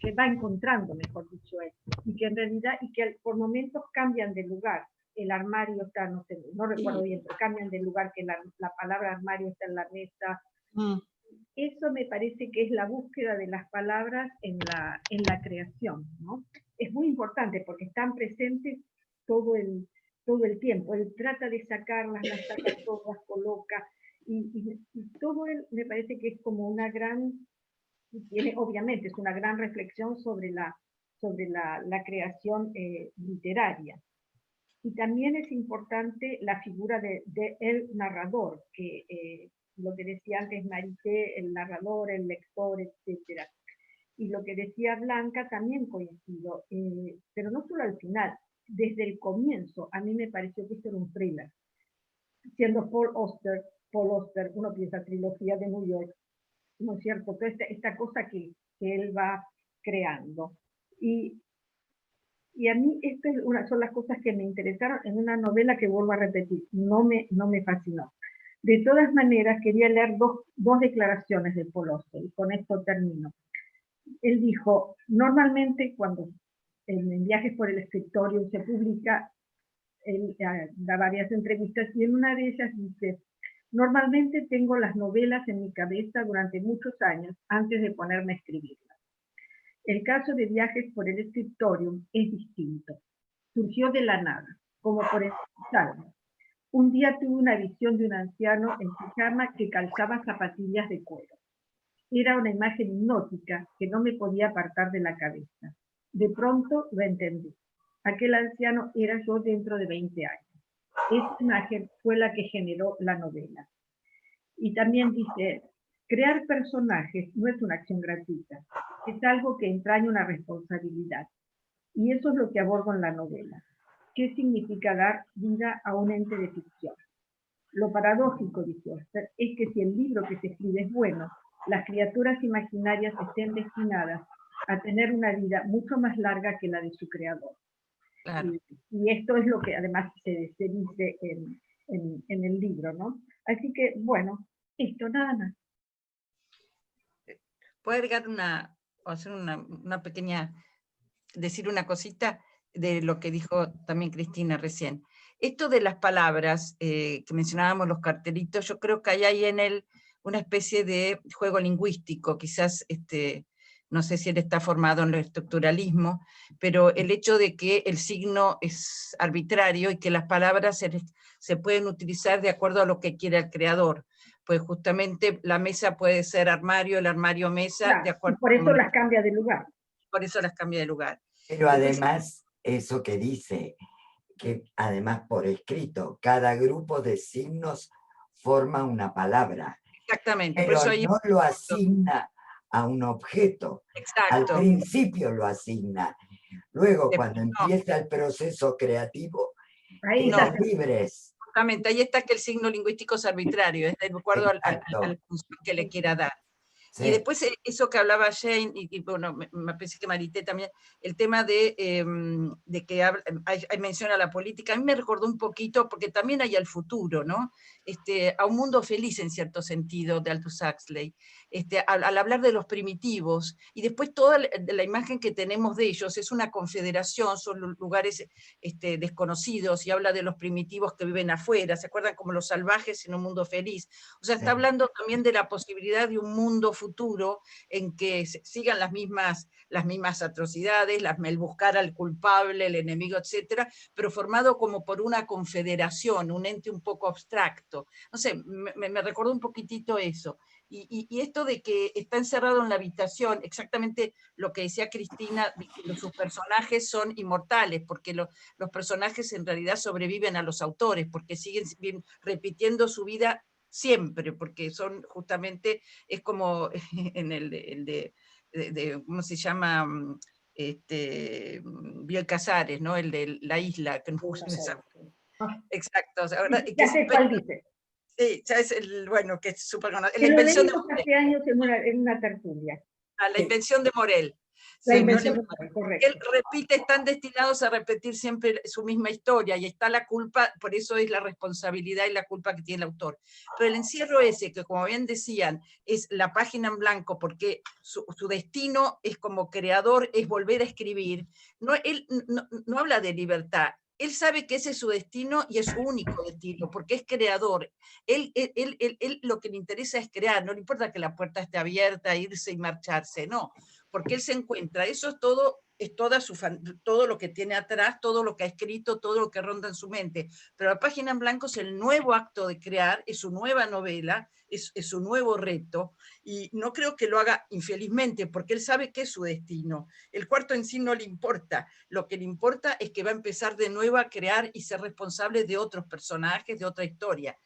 que va encontrando, mejor dicho él, y que en realidad, y que por momentos cambian de lugar. El armario está, no sé, no recuerdo bien, pero cambian de lugar, que la palabra armario está en la mesa. Eso me parece que es la búsqueda de las palabras en la creación, ¿no? Es muy importante porque están presentes todo el tiempo. Él trata de sacarlas, las saca todas, coloca, y todo él me parece que es como una gran, obviamente es una gran reflexión sobre la creación literaria. Y también es importante la figura de el narrador, que lo que decía antes Marité, el narrador, el lector, etc. Y lo que decía Blanca también coincido, pero no solo al final, desde el comienzo, a mí me pareció que esto era un thriller. Siendo Paul Auster, uno piensa trilogía de New York, ¿no es cierto? Toda esta cosa que él va creando. Y a mí estas son las cosas que me interesaron en una novela que vuelvo a repetir, no me fascinó. De todas maneras, quería leer dos declaraciones de Paul Auster, y con esto termino. Él dijo, normalmente cuando en Viajes por el Escritorio se publica, él da varias entrevistas, y en una de ellas dice, normalmente tengo las novelas en mi cabeza durante muchos años antes de ponerme a escribirlas. El caso de Viajes por el Escritorium es distinto. Surgió de la nada, como por ejemplo, un día tuve una visión de un anciano en pijama que calzaba zapatillas de cuero. Era una imagen hipnótica que no me podía apartar de la cabeza. De pronto lo entendí. Aquel anciano era yo dentro de 20 años. Esa imagen fue la que generó la novela. Y también dice, crear personajes no es una acción gratuita, es algo que entraña una responsabilidad. Y eso es lo que abordo en la novela. ¿Qué significa dar vida a un ente de ficción? Lo paradójico, dice Auster, es que si el libro que se escribe es bueno, las criaturas imaginarias estén destinadas a tener una vida mucho más larga que la de su creador. Claro. Y esto es lo que además se dice en el libro, ¿no? Así que, bueno, esto nada más. ¿Puedo agregar hacer una pequeña, decir una cosita de lo que dijo también Cristina recién? Esto de las palabras, que mencionábamos los cartelitos, yo creo que hay en él una especie de juego lingüístico, quizás, no sé si él está formado en el estructuralismo, pero el hecho de que el signo es arbitrario y que las palabras se pueden utilizar de acuerdo a lo que quiera el creador. Pues justamente la mesa puede ser armario, el armario mesa, claro, de acuerdo. Por eso las cambia de lugar. Por eso las cambia de lugar. Pero además, eso que dice, que además por escrito, cada grupo de signos forma una palabra. Exactamente. Pero por eso no lo asigna a un objeto. Exacto. Al principio lo asigna. Luego, cuando empieza el proceso creativo, quedan libres. Exactamente, ahí está que el signo lingüístico es arbitrario, es de acuerdo a la función que le quiera dar. Sí. Y después eso que hablaba Jane, y bueno, me parece que Marité también, el tema de que hay mención a la política, a mí me recordó un poquito, porque también hay al futuro, ¿no? A un mundo feliz en cierto sentido, de Aldous Huxley, al hablar de los primitivos, y después toda la imagen que tenemos de ellos es una confederación, son lugares desconocidos, y habla de los primitivos que viven afuera, ¿se acuerdan? Como los salvajes en un mundo feliz. O sea, está hablando también de la posibilidad de un mundo futuro en que sigan las mismas atrocidades, el buscar al culpable, el enemigo, etcétera, pero formado como por una confederación, un ente un poco abstracto. No sé, me recordó un poquitito eso. Y esto de que está encerrado en la habitación, exactamente lo que decía Cristina, de que sus personajes son inmortales, porque los personajes en realidad sobreviven a los autores, porque siguen repitiendo su vida siempre, porque son justamente, es como en el de ¿cómo se llama? Bioy Casares, ¿no? El de la isla. Que no, exacto. O sea, ahora, Ya sé cuál dice. Sí, ya es bueno, que es súper conocido. Que lo leímos hace años en una tertulia. La invención de Morel. La Sí, invención de Morel, correcto. Él repite, están destinados a repetir siempre su misma historia, y está la culpa, por eso es la responsabilidad y la culpa que tiene el autor. Pero el encierro ese, que como bien decían, es la página en blanco, porque su destino es como creador, es volver a escribir. Él no habla de libertad. Él sabe que ese es su destino y es su único destino, porque es creador. Él lo que le interesa es crear, no le importa que la puerta esté abierta, irse y marcharse, no, porque él se encuentra, eso es todo, todo lo que tiene atrás, todo lo que ha escrito, todo lo que ronda en su mente, pero la página en blanco es el nuevo acto de crear, es su nueva novela, es su nuevo reto, y no creo que lo haga infelizmente, porque él sabe que es su destino. El cuarto en sí no le importa, lo que le importa es que va a empezar de nuevo a crear y ser responsable de otros personajes, de otra historia.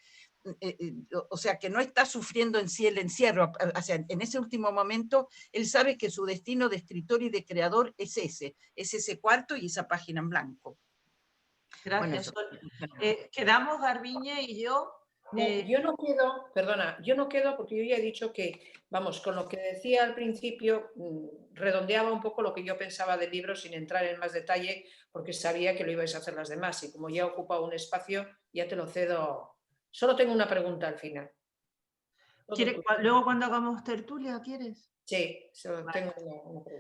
O sea, que no está sufriendo en sí el encierro, o sea, en ese último momento, él sabe que su destino de escritor y de creador es ese cuarto y esa página en blanco. Gracias, Sol. Quedamos Garbiñe y yo. Yo no quedo, perdona, yo no quedo porque yo ya he dicho que, vamos, con lo que decía al principio, redondeaba un poco lo que yo pensaba del libro sin entrar en más detalle, porque sabía que lo ibais a hacer las demás, y como ya he ocupado un espacio, ya te lo cedo. Solo tengo una pregunta al final. Luego cuando hagamos tertulia, ¿quieres? Sí, solo tengo una pregunta.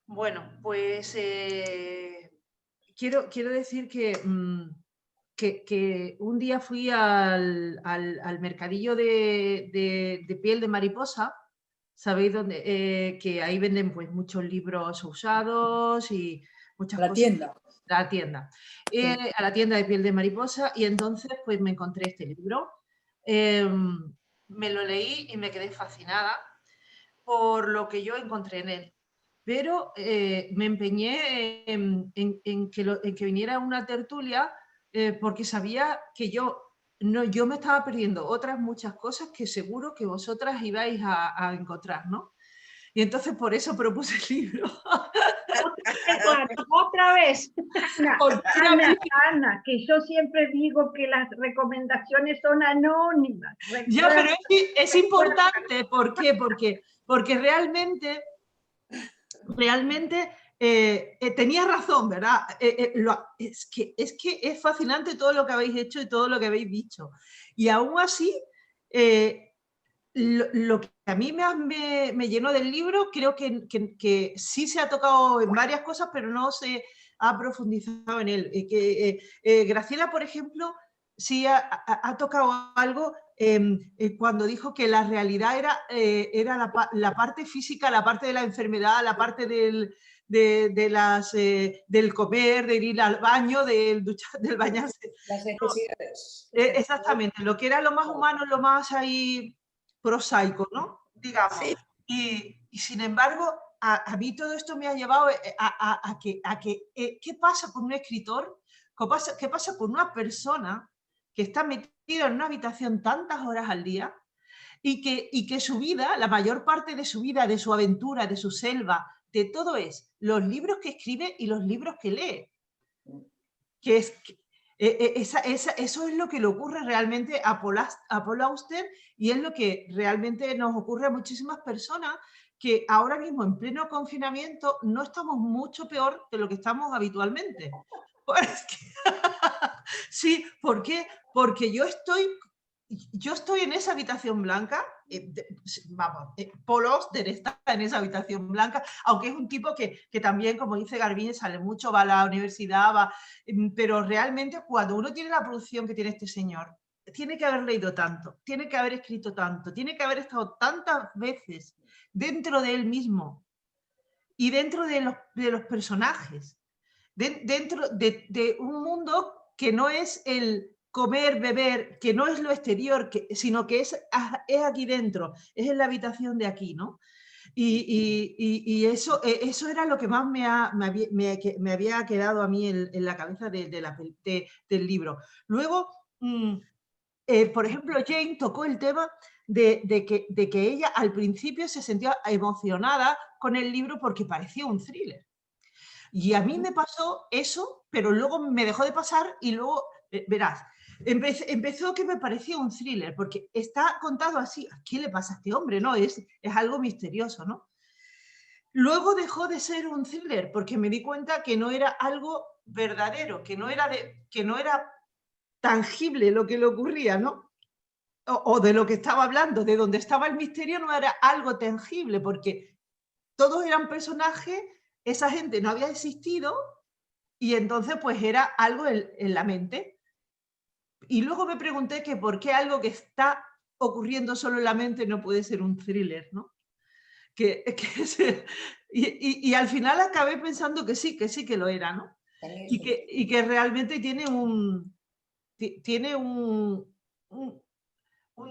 Bueno, pues quiero decir que un día fui al mercadillo de piel de mariposa, ¿sabéis dónde? Que ahí venden pues muchos libros usados y muchas cosas. La tienda. Sí. A la tienda de piel de mariposa, y entonces pues me encontré este libro. Me lo leí y me quedé fascinada por lo que yo encontré en él. Pero me empeñé en que viniera una tertulia porque sabía que yo me estaba perdiendo otras muchas cosas que seguro que vosotras ibais a encontrar, ¿no? Y entonces por eso propuse el libro. Otra vez. Ana, que yo siempre digo que las recomendaciones son anónimas. Ya, pero es importante. ¿Por qué? Porque realmente tenías razón, ¿verdad? Es que es fascinante todo lo que habéis hecho y todo lo que habéis dicho. Y aún así, lo que a mí me llenó del libro, creo que sí se ha tocado en varias cosas, pero no se ha profundizado en él. Graciela, por ejemplo, sí ha tocado algo cuando dijo que la realidad era la parte física, la parte de la enfermedad, la parte del comer, de ir al baño, del bañarse. Las necesidades. Exactamente, lo que era lo más humano, lo más ahí prosaico, ¿no? Digamos. Sí. Y sin embargo, a mí todo esto me ha llevado a que ¿qué pasa con un escritor? ¿Qué pasa con una persona que está metida en una habitación tantas horas al día y que su vida, la mayor parte de su vida, de su aventura, de su selva, de todo es los libros que escribe y los libros que lee? Eso es lo que le ocurre realmente a Paul Auster, y es lo que realmente nos ocurre a muchísimas personas que ahora mismo en pleno confinamiento no estamos mucho peor de lo que estamos habitualmente. Pues sí, ¿por qué? Porque yo estoy en esa habitación blanca, vamos, Paul Auster está en esa habitación blanca, aunque es un tipo que también, como dice Garbiñe, sale mucho, va a la universidad, pero realmente cuando uno tiene la producción que tiene este señor, tiene que haber leído tanto, tiene que haber escrito tanto, tiene que haber estado tantas veces dentro de él mismo y dentro de los personajes, dentro de un mundo que no es el comer, beber, que no es lo exterior, sino que es aquí dentro, es en la habitación de aquí, ¿no? Y eso era lo que más me había quedado a mí en la cabeza del libro. Luego, por ejemplo, Jane tocó el tema de que ella al principio se sentía emocionada con el libro porque parecía un thriller. Y a mí me pasó eso, pero luego me dejó de pasar y luego, verás, empezó que me parecía un thriller, porque está contado así. ¿Qué le pasa a este hombre? No, es algo misterioso, ¿no? Luego dejó de ser un thriller, porque me di cuenta que no era algo verdadero, que no era tangible lo que le ocurría, ¿no? O de lo que estaba hablando, de donde estaba el misterio, no era algo tangible, porque todos eran personajes, esa gente no había existido, y entonces pues era algo en la mente. Y luego me pregunté que por qué algo que está ocurriendo solo en la mente no puede ser un thriller, ¿no? Y al final acabé pensando que sí que lo era, ¿no? Y que realmente tiene un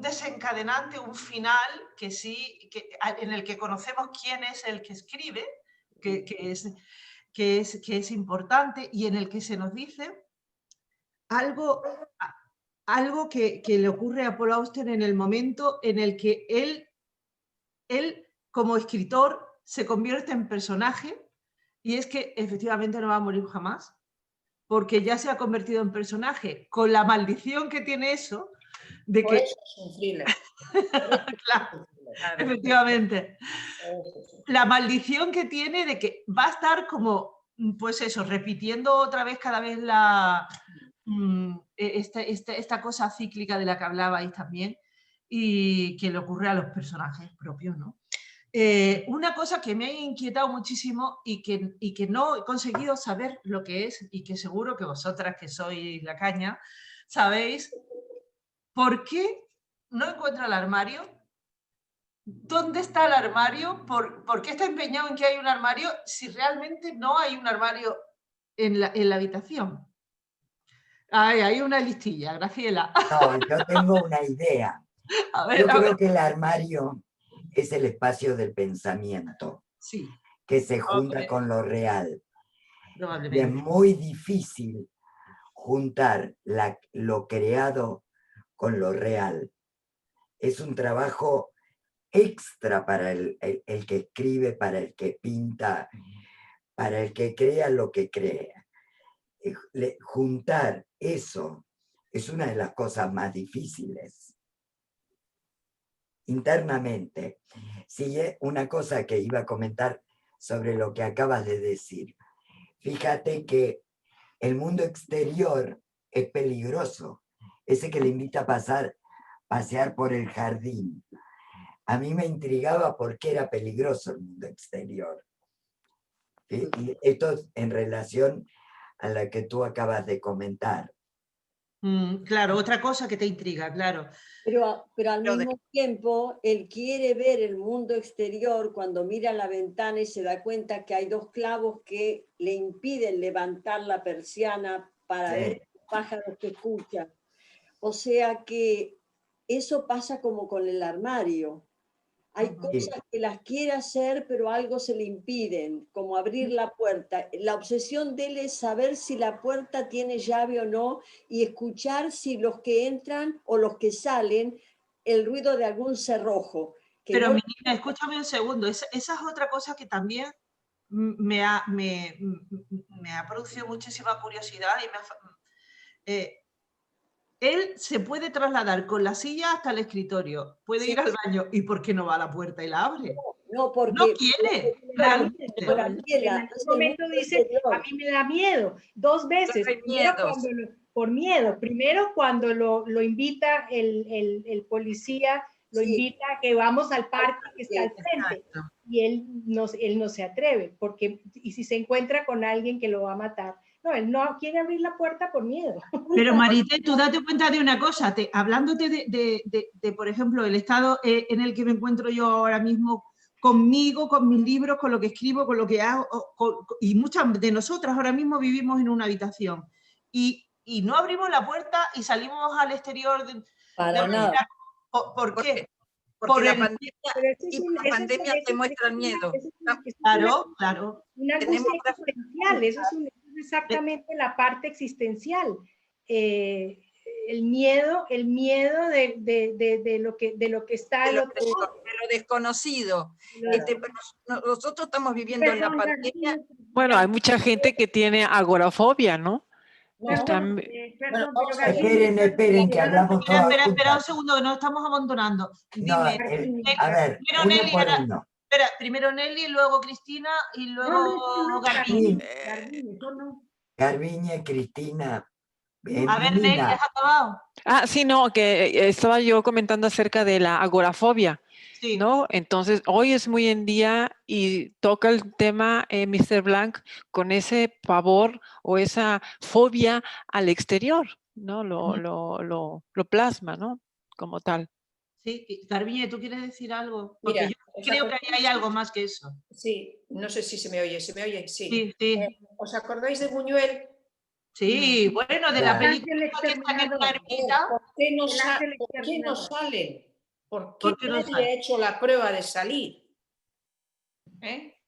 desencadenante, un final que sí, en el que conocemos quién es el que escribe, que es importante, y en el que se nos dice algo que le ocurre a Paul Auster en el momento en el que él como escritor se convierte en personaje, y es que efectivamente no va a morir jamás, porque ya se ha convertido en personaje, con la maldición que tiene eso, de Por que... eso es un thriller. Claro, efectivamente. La maldición que tiene de que va a estar como, pues eso, repitiendo otra vez cada vez esta cosa cíclica de la que hablabais también, y que le ocurre a los personajes propios, ¿no? Una cosa que me ha inquietado muchísimo y que no he conseguido saber lo que es, y que seguro que vosotras que sois la caña sabéis, ¿por qué no encuentra el armario? ¿Dónde está el armario? ¿Por qué está empeñado en que hay un armario si realmente no hay un armario en la habitación? Ay, hay una listilla, Graciela. No, yo tengo una idea. Yo creo que el armario es el espacio del pensamiento, sí, que se junta con lo real. probablemente. Y es muy difícil juntar lo creado con lo real. Es un trabajo extra para el que escribe, para el que pinta, para el que crea lo que crea. Juntar eso es una de las cosas más difíciles. Internamente, sigue una cosa que iba a comentar sobre lo que acabas de decir. Fíjate que el mundo exterior es peligroso. Ese que le invita a pasear por el jardín. A mí me intrigaba por qué era peligroso el mundo exterior. Y esto en relación a la que tú acabas de comentar. Claro, otra cosa que te intriga, claro. Pero al mismo tiempo, él quiere ver el mundo exterior cuando mira la ventana y se da cuenta que hay dos clavos que le impiden levantar la persiana para ver los pájaros que escucha. O sea que eso pasa como con el armario. Hay cosas que las quiere hacer, pero algo se le impiden, como abrir la puerta. La obsesión de él es saber si la puerta tiene llave o no y escuchar si los que entran o los que salen, el ruido de algún cerrojo. Pero mi niña, escúchame un segundo, esa es otra cosa que también me ha producido muchísima curiosidad, él se puede trasladar con la silla hasta el escritorio, puede ir al baño. ¿Y por qué no va a la puerta y la abre? No, porque No quiere, realmente. En algún momento dice, a mí me da miedo, 2 veces. Por miedo. Primero cuando lo invita el policía, lo invita a que vamos al parque que está al frente. Y él no se atreve, porque y si se encuentra con alguien que lo va a matar. No, él no quiere abrir la puerta por miedo. Pero Marité, tú date cuenta de una cosa, hablándote de, por ejemplo, el estado en el que me encuentro yo ahora mismo, conmigo, con mis libros, con lo que escribo, con lo que hago, y muchas de nosotras ahora mismo vivimos en una habitación. Y no abrimos la puerta y salimos al exterior. Para nada. ¿Por qué? Porque la pandemia te muestra el miedo. Claro. Una angustia existencial, eso es exactamente la parte existencial. El miedo de lo que está... De lo desconocido. Nosotros estamos viviendo en la pandemia. Bueno, hay mucha gente que tiene agorafobia, ¿no? Esperen, que hablamos todos. Espera un segundo, que nos estamos abandonando. Dime, a ver, primero Nelly, luego Cristina y luego Garbiñe. Garbiñe, Cristina. A ver, Nelly, ¿has acabado? Sí, no, que estaba yo comentando acerca de la agorafobia, sí, ¿no? Entonces, hoy es muy en día y toca el tema Mr. Blank con ese pavor o esa fobia al exterior, ¿no? Lo plasma, ¿no? Como tal. Sí, Garbiñe, ¿tú quieres decir algo? Porque yo creo que hay algo más que eso. Sí, no sé si se me oye. ¿Se me oye? Sí. ¿Os acordáis de Buñuel? Sí, bueno, de la película que está en el planeta. ¿Por qué no salen? ¿Por qué nadie ha hecho la prueba de salir?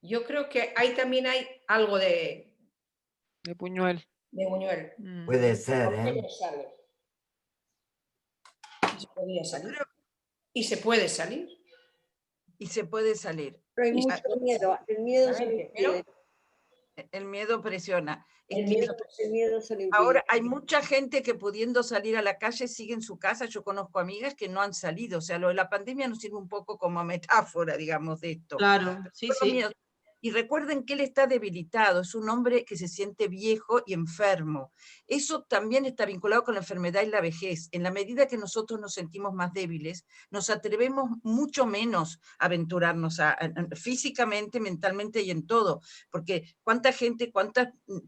Yo creo que ahí también hay algo de Buñuel. Puede ser, ¿Por qué no sale? ¿Se podía salir? ¿Y se puede salir? Y se puede salir. Pero hay mucho miedo. El miedo presiona. El miedo se lo impide. Ahora, hay mucha gente que pudiendo salir a la calle sigue en su casa. Yo conozco amigas que no han salido. O sea, lo de la pandemia nos sirve un poco como metáfora, digamos, de esto. Claro, sí. Y recuerden que él está debilitado, es un hombre que se siente viejo y enfermo. Eso también está vinculado con la enfermedad y la vejez. En la medida que nosotros nos sentimos más débiles, nos atrevemos mucho menos a aventurarnos físicamente, mentalmente y en todo. Porque cuántas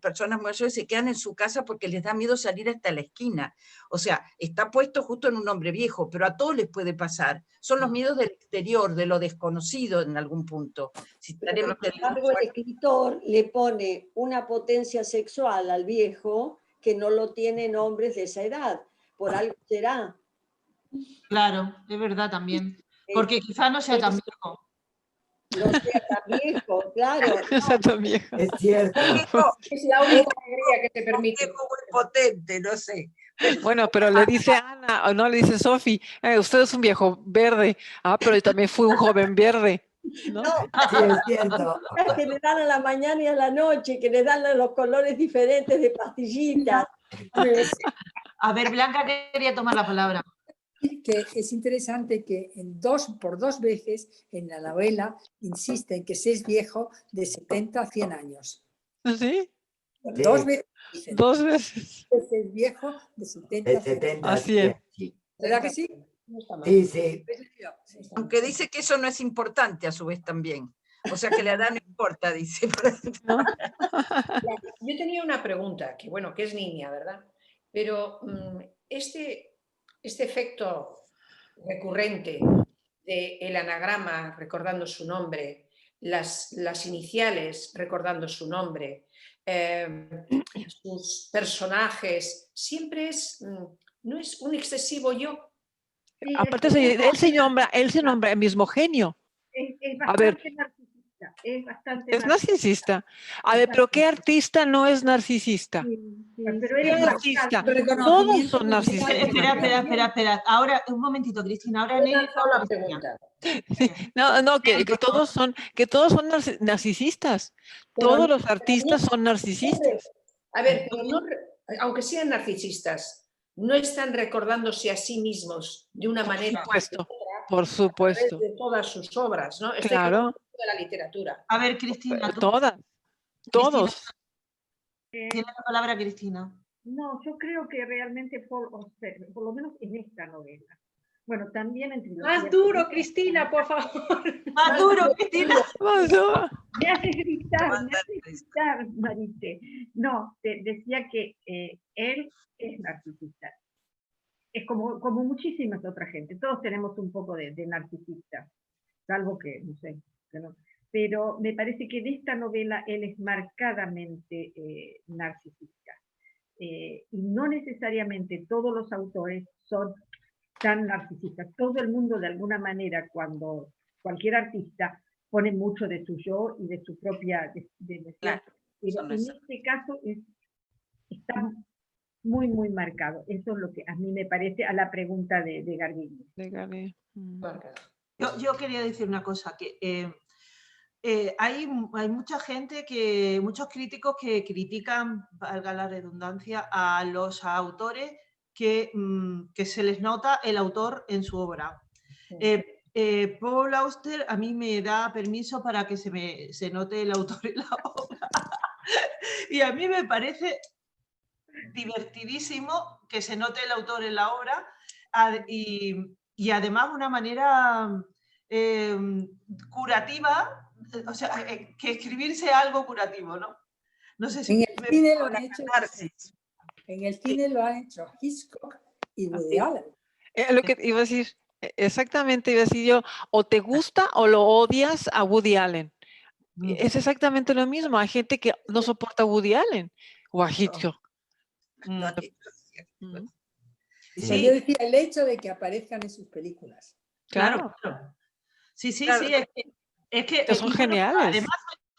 personas mayores se quedan en su casa porque les da miedo salir hasta la esquina. O sea, está puesto justo en un hombre viejo, pero a todos les puede pasar. Son los miedos del exterior, de lo desconocido en algún punto. El escritor le pone una potencia sexual al viejo que no lo tienen hombres de esa edad. Por algo será. Claro, es verdad también. Porque quizá no sea tan viejo. No sea tan viejo, claro. No sea tan viejo. Es cierto. Es la única alegría que te permite. Es muy potente, no sé. Bueno, pero le dice Ana, o no le dice Sofi, usted es un viejo verde. Pero yo también fui un joven verde. ¿No? Sí, es cierto. Que le dan a la mañana y a la noche, que le dan los colores diferentes de pastillitas. A ver, Blanca quería tomar la palabra. Que es interesante que por dos veces en la novela insiste en que se es viejo de 70 a 100 años. ¿Sí? Dos veces. Dos veces. Se es viejo de 70 a 100. ¿Verdad que sí? Sí. Aunque dice que eso no es importante a su vez también. O sea, que la edad no importa, dice. ¿No? Yo tenía una pregunta, que es niña, ¿verdad? Pero este efecto recurrente del anagrama recordando su nombre, las iniciales recordando su nombre, sus personajes, siempre no es un excesivo yo. Sí, aparte, él se nombra el mismo genio. Es bastante narcisista. Es narcisista. A ver, pero ¿qué artista no es narcisista? Pero ¿Qué artista? Todos son narcisistas. Espera. Ahora, un momentito, Cristina. Ahora la pregunta. No, que todos son narcisistas. Todos los artistas son narcisistas. A ver, aunque sean narcisistas, no están recordándose a sí mismos de una manera Por supuesto. a través de todas sus obras, ¿no? Estoy Claro. hablando de la literatura. A ver, Cristina, tú Todas. Todos. tienes la palabra, Cristina. No, yo creo que realmente Paul Auster, por lo menos en esta novela, bueno, también en trilogía. Más duro, Cristina, por favor. Más duro, Cristina. Más duro. Me hace gritar, Marite. No, decía que él es narcisista. Es como muchísimas otras gente. Todos tenemos un poco de narcisista, salvo que, no sé, que no. Pero me parece que en esta novela él es marcadamente narcisista. Y no necesariamente todos los autores son tan narcisistas. Todo el mundo, de alguna manera, cuando cualquier artista pone mucho de su yo y de su propia... Claro, pero en este caso está muy, muy marcado. Eso es lo que a mí me parece a la pregunta de Garbiñe. Yo quería decir una cosa, que hay mucha gente, muchos críticos que critican, valga la redundancia, a los autores que se les nota el autor en su obra. Paul Auster a mí me da permiso para que se note el autor en la obra. Y a mí me parece divertidísimo que se note el autor en la obra y además de una manera curativa, o sea, que escribir sea algo curativo, ¿no? No sé si en el cine lo han hecho. En el cine lo han hecho Hitchcock y Woody Allen. Lo que iba a decir, exactamente iba a decir yo, o te gusta o lo odias a Woody Allen. Es exactamente lo mismo. Hay gente que no soporta a Woody Allen o a Hitchcock. Sí. Yo decía el hecho de que aparezcan en sus películas. Claro. Sí, Claro. es que son geniales. Además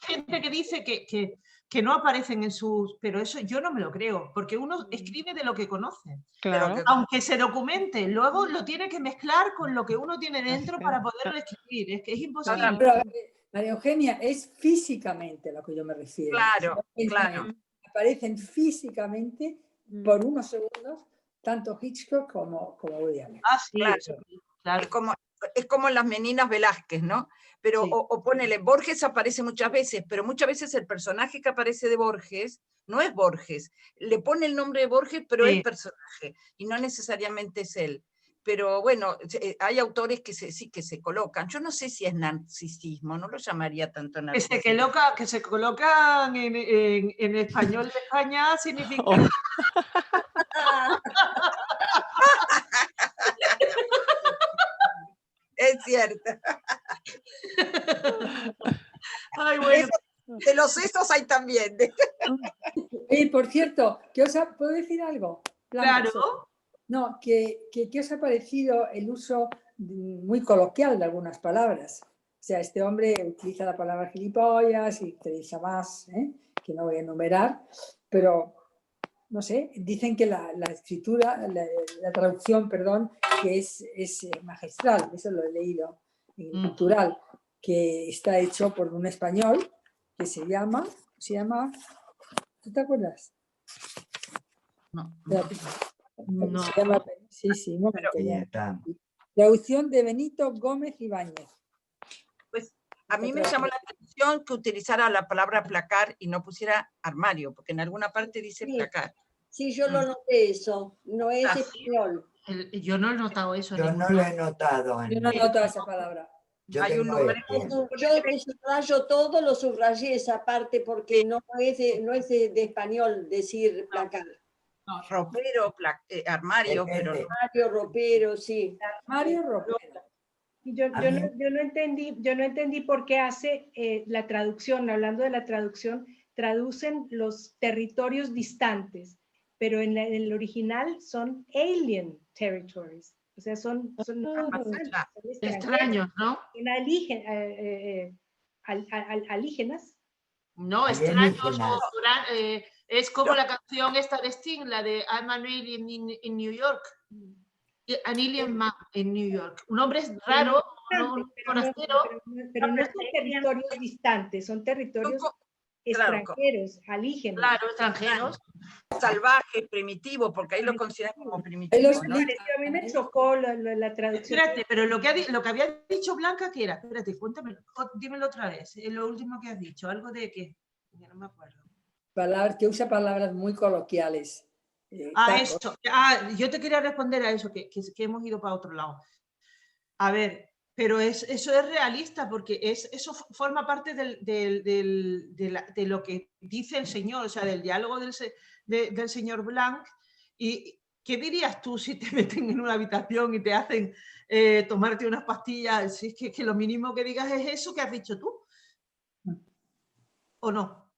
hay gente que dice que no aparecen en sus... Pero eso yo no me lo creo, porque uno escribe de lo que conoce. Claro. Aunque se documente, luego lo tiene que mezclar con lo que uno tiene dentro para poderlo escribir. Es que es imposible. Pero, María Eugenia, es físicamente a lo que yo me refiero. Claro, claro. Aparecen físicamente por unos segundos tanto Hitchcock como Woody Allen. Ah, sí, claro. Es como las meninas Velázquez, ¿no? Pero, sí. o ponele, Borges aparece muchas veces, pero muchas veces el personaje que aparece de Borges no es Borges. Le pone el nombre de Borges, pero es personaje, y no necesariamente es él. Pero bueno, hay autores que sí que se colocan. Yo no sé si es narcisismo, no lo llamaría tanto narcisismo. Que se colocan en español de España significa... Es cierto. Ay, bueno. De los esos hay también. Por cierto, ¿puedo decir algo? Claro. No, ¿qué os ha parecido el uso muy coloquial de algunas palabras? O sea, este hombre utiliza la palabra gilipollas y utiliza más, que no voy a enumerar, pero no sé, dicen que la escritura, la traducción, perdón, que es magistral, eso lo he leído en Cultural, que está hecho por un español que se llama, ¿tú te acuerdas? No. No. Se llama, sí, un momento, ya está. Traducción de Benito Gómez Ibáñez. Pues a mí me llamó la atención que utilizara la palabra placar y no pusiera armario, porque en alguna parte dice placar. Sí, yo lo noté eso, no es español. Yo no he notado eso. Yo no lo he notado. Yo no he notado esa palabra. Hay un lugar yo que subrayo todo, lo subrayé esa parte porque no es de español decir placar. No, ropero, armario, pero armario, ropero, sí. Armario, ropero. Yo no entendí por qué hace la traducción, hablando de la traducción, traducen los territorios distantes, pero en el original son alien territories. O sea, son extraños, ¿no? Alígenas. No, extraños. Es como la canción esta de Sting, la de I'm an alien in New York. An alien man in New York. Un hombre raro, un forastero. Pero no son territorios distantes, son territorios extranjeros, alígenos. Claro, extranjeros. Salvajes, primitivos, porque ahí lo consideran como primitivos, ¿no? A mí me chocó la traducción. Espérate, pero lo que había dicho Blanca, ¿qué era? Espérate, cuéntamelo, dímelo otra vez. Lo último que has dicho, algo de qué. Ya no me acuerdo. Palabras, que usa palabras muy coloquiales. Tacos. Eso. Yo te quería responder a eso, que hemos ido para otro lado. A ver, pero eso es realista, porque eso forma parte de lo que dice el Señor, o sea, del diálogo del señor Blanc. ¿Y qué dirías tú si te meten en una habitación y te hacen tomarte unas pastillas? Si es que lo mínimo que digas es eso que has dicho tú. ¿O no?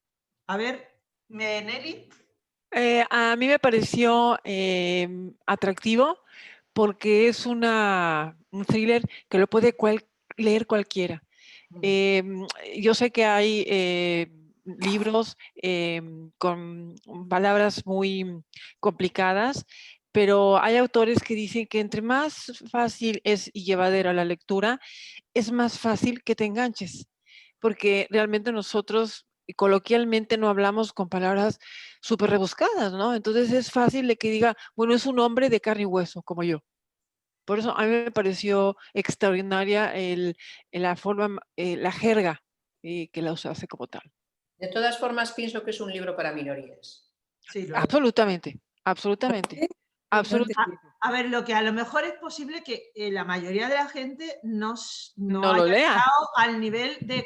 A ver, Nelly. A mí me pareció atractivo porque es un thriller que lo puede leer cualquiera. Yo sé que hay libros con palabras muy complicadas, pero hay autores que dicen que entre más fácil es y llevadera la lectura, es más fácil que te enganches, porque realmente nosotros coloquialmente no hablamos con palabras súper rebuscadas, ¿no? Entonces es fácil de que diga, bueno, es un hombre de carne y hueso, como yo. Por eso a mí me pareció extraordinaria la forma, la jerga que la usase como tal. De todas formas, pienso que es un libro para minorías. Sí, Absolutamente, absolutamente. Absolutamente. A ver, lo que a lo mejor es posible que la mayoría de la gente no lo haya lea. llegado al nivel de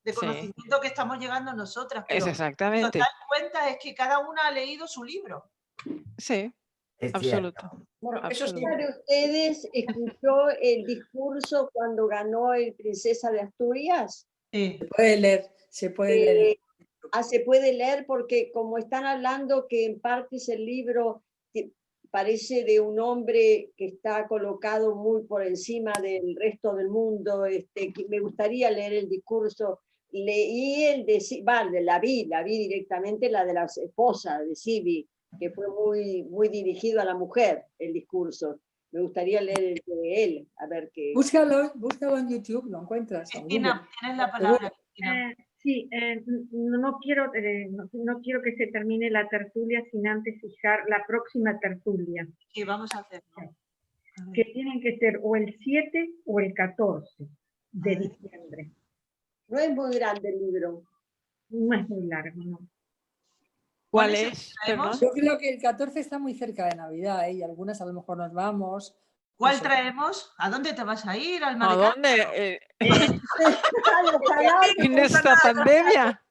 Sí. conocimiento que estamos llegando nosotras. Pero Es exactamente. lo que te das cuenta es que cada una ha leído su libro. Sí, Es absoluto. cierto. Bueno, eso sí. ¿Alguna de ustedes escuchó el discurso cuando ganó el Princesa de Asturias? Sí. Se puede leer, se puede leer. Se puede leer porque como están hablando que en parte es el libro que parece de un hombre que está colocado muy por encima del resto del mundo, que me gustaría leer el discurso. Leí la vi directamente, la de la esposa de Sibi, que fue muy dirigido a la mujer, el discurso. Me gustaría leer el de él, a ver qué. Búscalo en YouTube, lo encuentras. Cristina, tienes la palabra. Sí, no quiero que se termine la tertulia sin antes fijar la próxima tertulia. ¿Qué vamos a hacer? Que tienen que ser o el 7 o el 14 de diciembre. No es muy grande el libro. No es muy largo, ¿no? ¿Cuál es? Yo creo que el 14 está muy cerca de Navidad, y algunas a lo mejor nos vamos. ¿Cuál traemos? ¿A dónde te vas a ir? ¿Al mar ¿A de dónde? Ojalá En esta pandemia.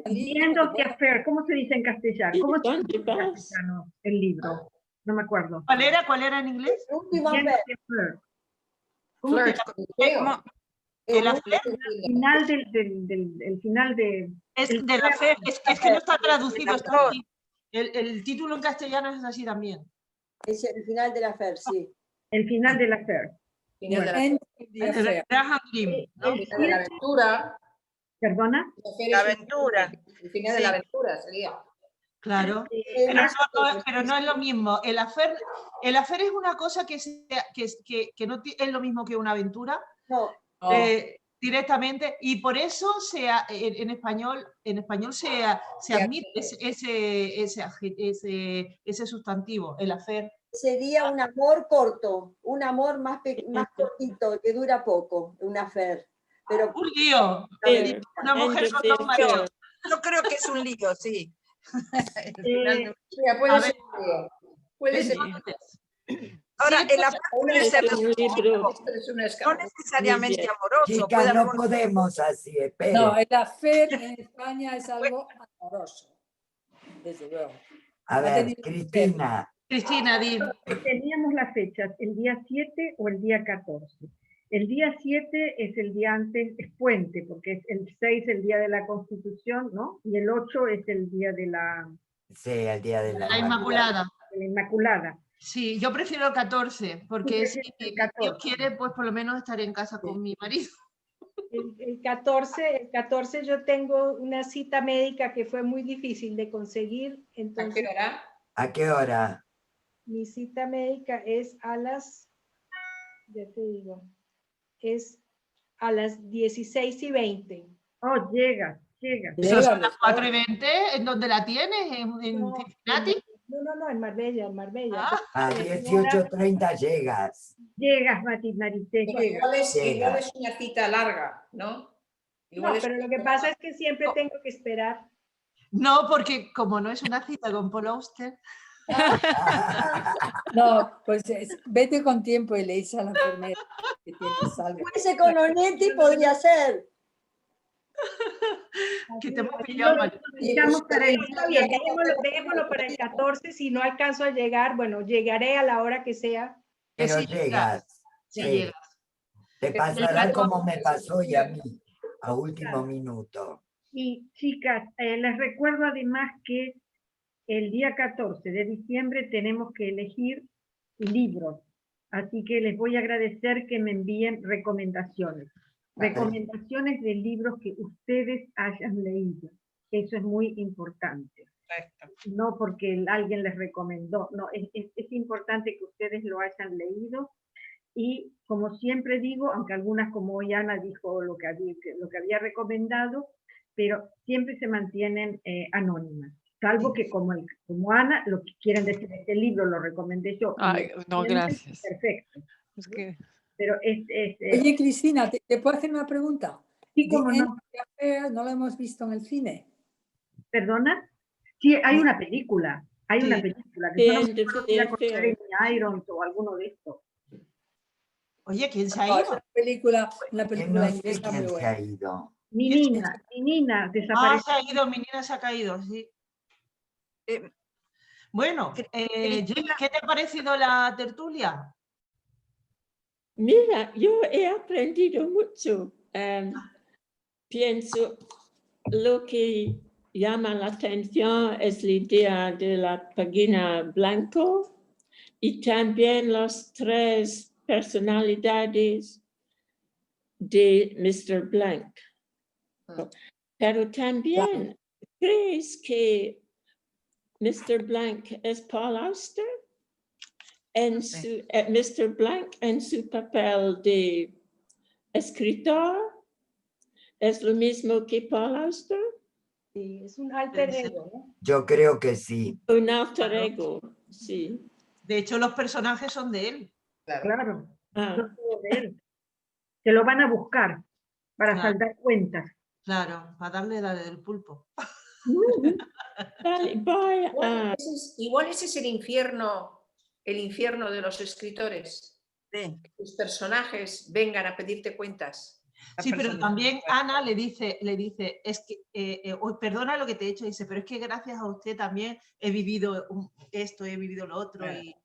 Viendo que hacer, ¿cómo se dice en castellano? ¿Cómo se dice en castellano el libro? No me acuerdo. ¿Cuál era en inglés? Viendo que hacer. ¿Cómo se Flirt, llama? con Teo. El affair. El final el final de... Es de la fe, es que no está traducido, está aquí. El título en castellano es así también. Es el final de la Fer, sí. El final de la Fer. Final de la- En- El Graham Greene, ¿no? el final de la aventura. ¿Perdona? La aventura. El final de la aventura sería. Claro. Pero no es lo mismo. El affair es una cosa que no es lo mismo que una aventura. No. Directamente, y por eso en español se admite ese sustantivo, el affair. Sería un amor corto, un amor más cortito, que dura poco, un affair. Pero Un lío. Una mujer con dos maridos. Yo creo que es un lío, sí. Puede ser. Puede ser. Ahora, el affair puede ser no necesariamente amoroso. Chicas, no podemos así, espera. No, el affair en España es algo amoroso, desde luego. A ver, Cristina. Cristina, di. Teníamos las fechas, el día 7 o el día 14. El día 7 es el día antes, es puente, porque es el 6 el día de la Constitución, ¿no? Y el 8 es el día de la... Sí, el día de La Inmaculada. De la Inmaculada. Sí, yo prefiero el 14, porque si el 14. Dios quiere, pues por lo menos estaré en casa con mi marido. El 14 yo tengo una cita médica que fue muy difícil de conseguir. Entonces, ¿A qué hora? Mi cita médica es a las, ya te digo, es a las 16:20. Oh, llegas. Eso son Llega, las 4:20. ¿En dónde la tienes? ¿En No, Cincinnati? no, en Marbella. Ah. A Ahora- 18:30 llegas. Llegas, Marité, Pero llegas. igual es una cita larga, ¿no? Igual No, es pero una lo que cita pasa larga. es que siempre tengo que esperar. No, porque como no es una cita con Paul Auster, No, pues vete con tiempo y le dices a la enfermera que tienes algo. Ese con Onetti podría ser. que te hemos Así pillado, lo María. Echamos para el Está bien, dejémoslo para el 14. Si no alcanzo a llegar, bueno, llegaré a la hora que sea. Pero sí llegas. Sí, sí. llegas. Te pasará como me pasó y a mí, a último minuto. Y chicas, les recuerdo además que el día 14 de diciembre tenemos que elegir libros. Así que les voy a agradecer que me envíen recomendaciones. Recomendaciones de libros que ustedes hayan leído. Eso es muy importante. No porque alguien les recomendó, no, es importante que ustedes lo hayan leído. Y como siempre digo, aunque algunas como hoy Ana dijo lo que había recomendado, pero siempre se mantienen anónimas. Salvo que como Ana, lo que quieren decir, este libro lo recomendé yo. Ay, no, gracias. Perfecto. Es que Pero Oye, Cristina, ¿te puedo hacer una pregunta? sí, cómo The End no. of the Affair, ¿no lo hemos visto en el cine? ¿Perdona? Sí, hay una película. Hay una película que yo no me End of acuerdo the si era con Affair. Jeremy Irons o alguno de estos. Oye, ¿quién se ha No, es ido? una película Que no sé inglesa muy quién se buena. ha ido. Mi Nina Ah, desapareció. se ha ido, mi niña se ha caído, sí. Bueno, Jane, ¿qué te ha parecido la tertulia? Mira, yo he aprendido mucho. Pienso lo que llama la atención es la idea de la página blanco y también las 3 personalidades de Mr. Blank. Pero también, ¿crees que Mr. Blank es Paul Auster? Mr. Blank en su papel de escritor es lo mismo que Paul Auster? Sí, es un alter ego, ¿no? Yo creo que sí. Un alter ego, sí. De hecho, los personajes son de él. Claro, Ah, son todos de él. Se lo van a buscar para Claro. saldar cuentas. Claro, para darle la del pulpo. vale, voy a... Igual ese es el infierno de los escritores. Sí. Que tus personajes vengan a pedirte cuentas. Sí, pero también Ana le dice, es que, perdona lo que te he hecho, dice, pero es que gracias a usted también he vivido esto, he vivido lo otro. Claro. Y,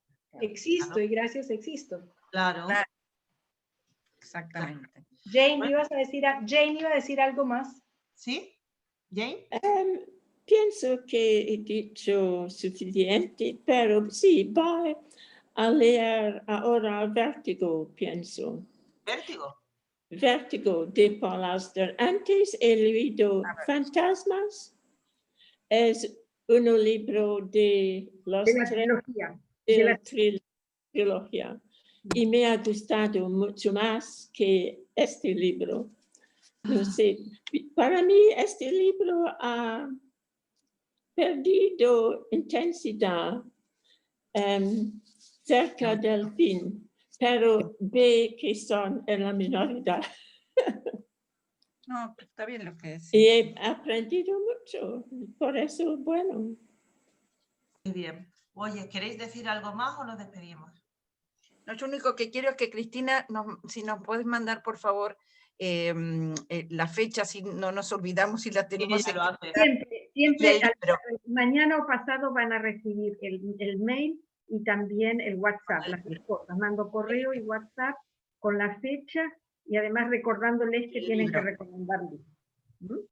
Existo y gracias existo. claro. Exactamente. Jane, iba a decir algo más. ¿Sí? ¿Jane? pienso que he dicho suficiente, pero sí, voy a leer ahora Vértigo, pienso. ¿Vértigo? Vértigo de Paul Auster. Antes he leído Fantasmas. Es un libro de los De la 3 trilogía. de la trilogía. Y me ha gustado mucho más que este libro. No sé, para mí este libro ha perdido intensidad cerca del fin, pero ve que son en la minoridad. No, está bien lo que decís. Y he aprendido mucho, por eso, bueno. Muy bien. Oye, ¿queréis decir algo más o nos despedimos? No, yo lo único que quiero es que Cristina, si nos puedes mandar, por favor, la fecha, si no nos olvidamos, si la tenemos. Sí, lo hace. Siempre mañana o pasado van a recibir el mail y también el WhatsApp, las dos cosas. Mando correo y WhatsApp con la fecha y además recordándoles que tienen que recomendar libros.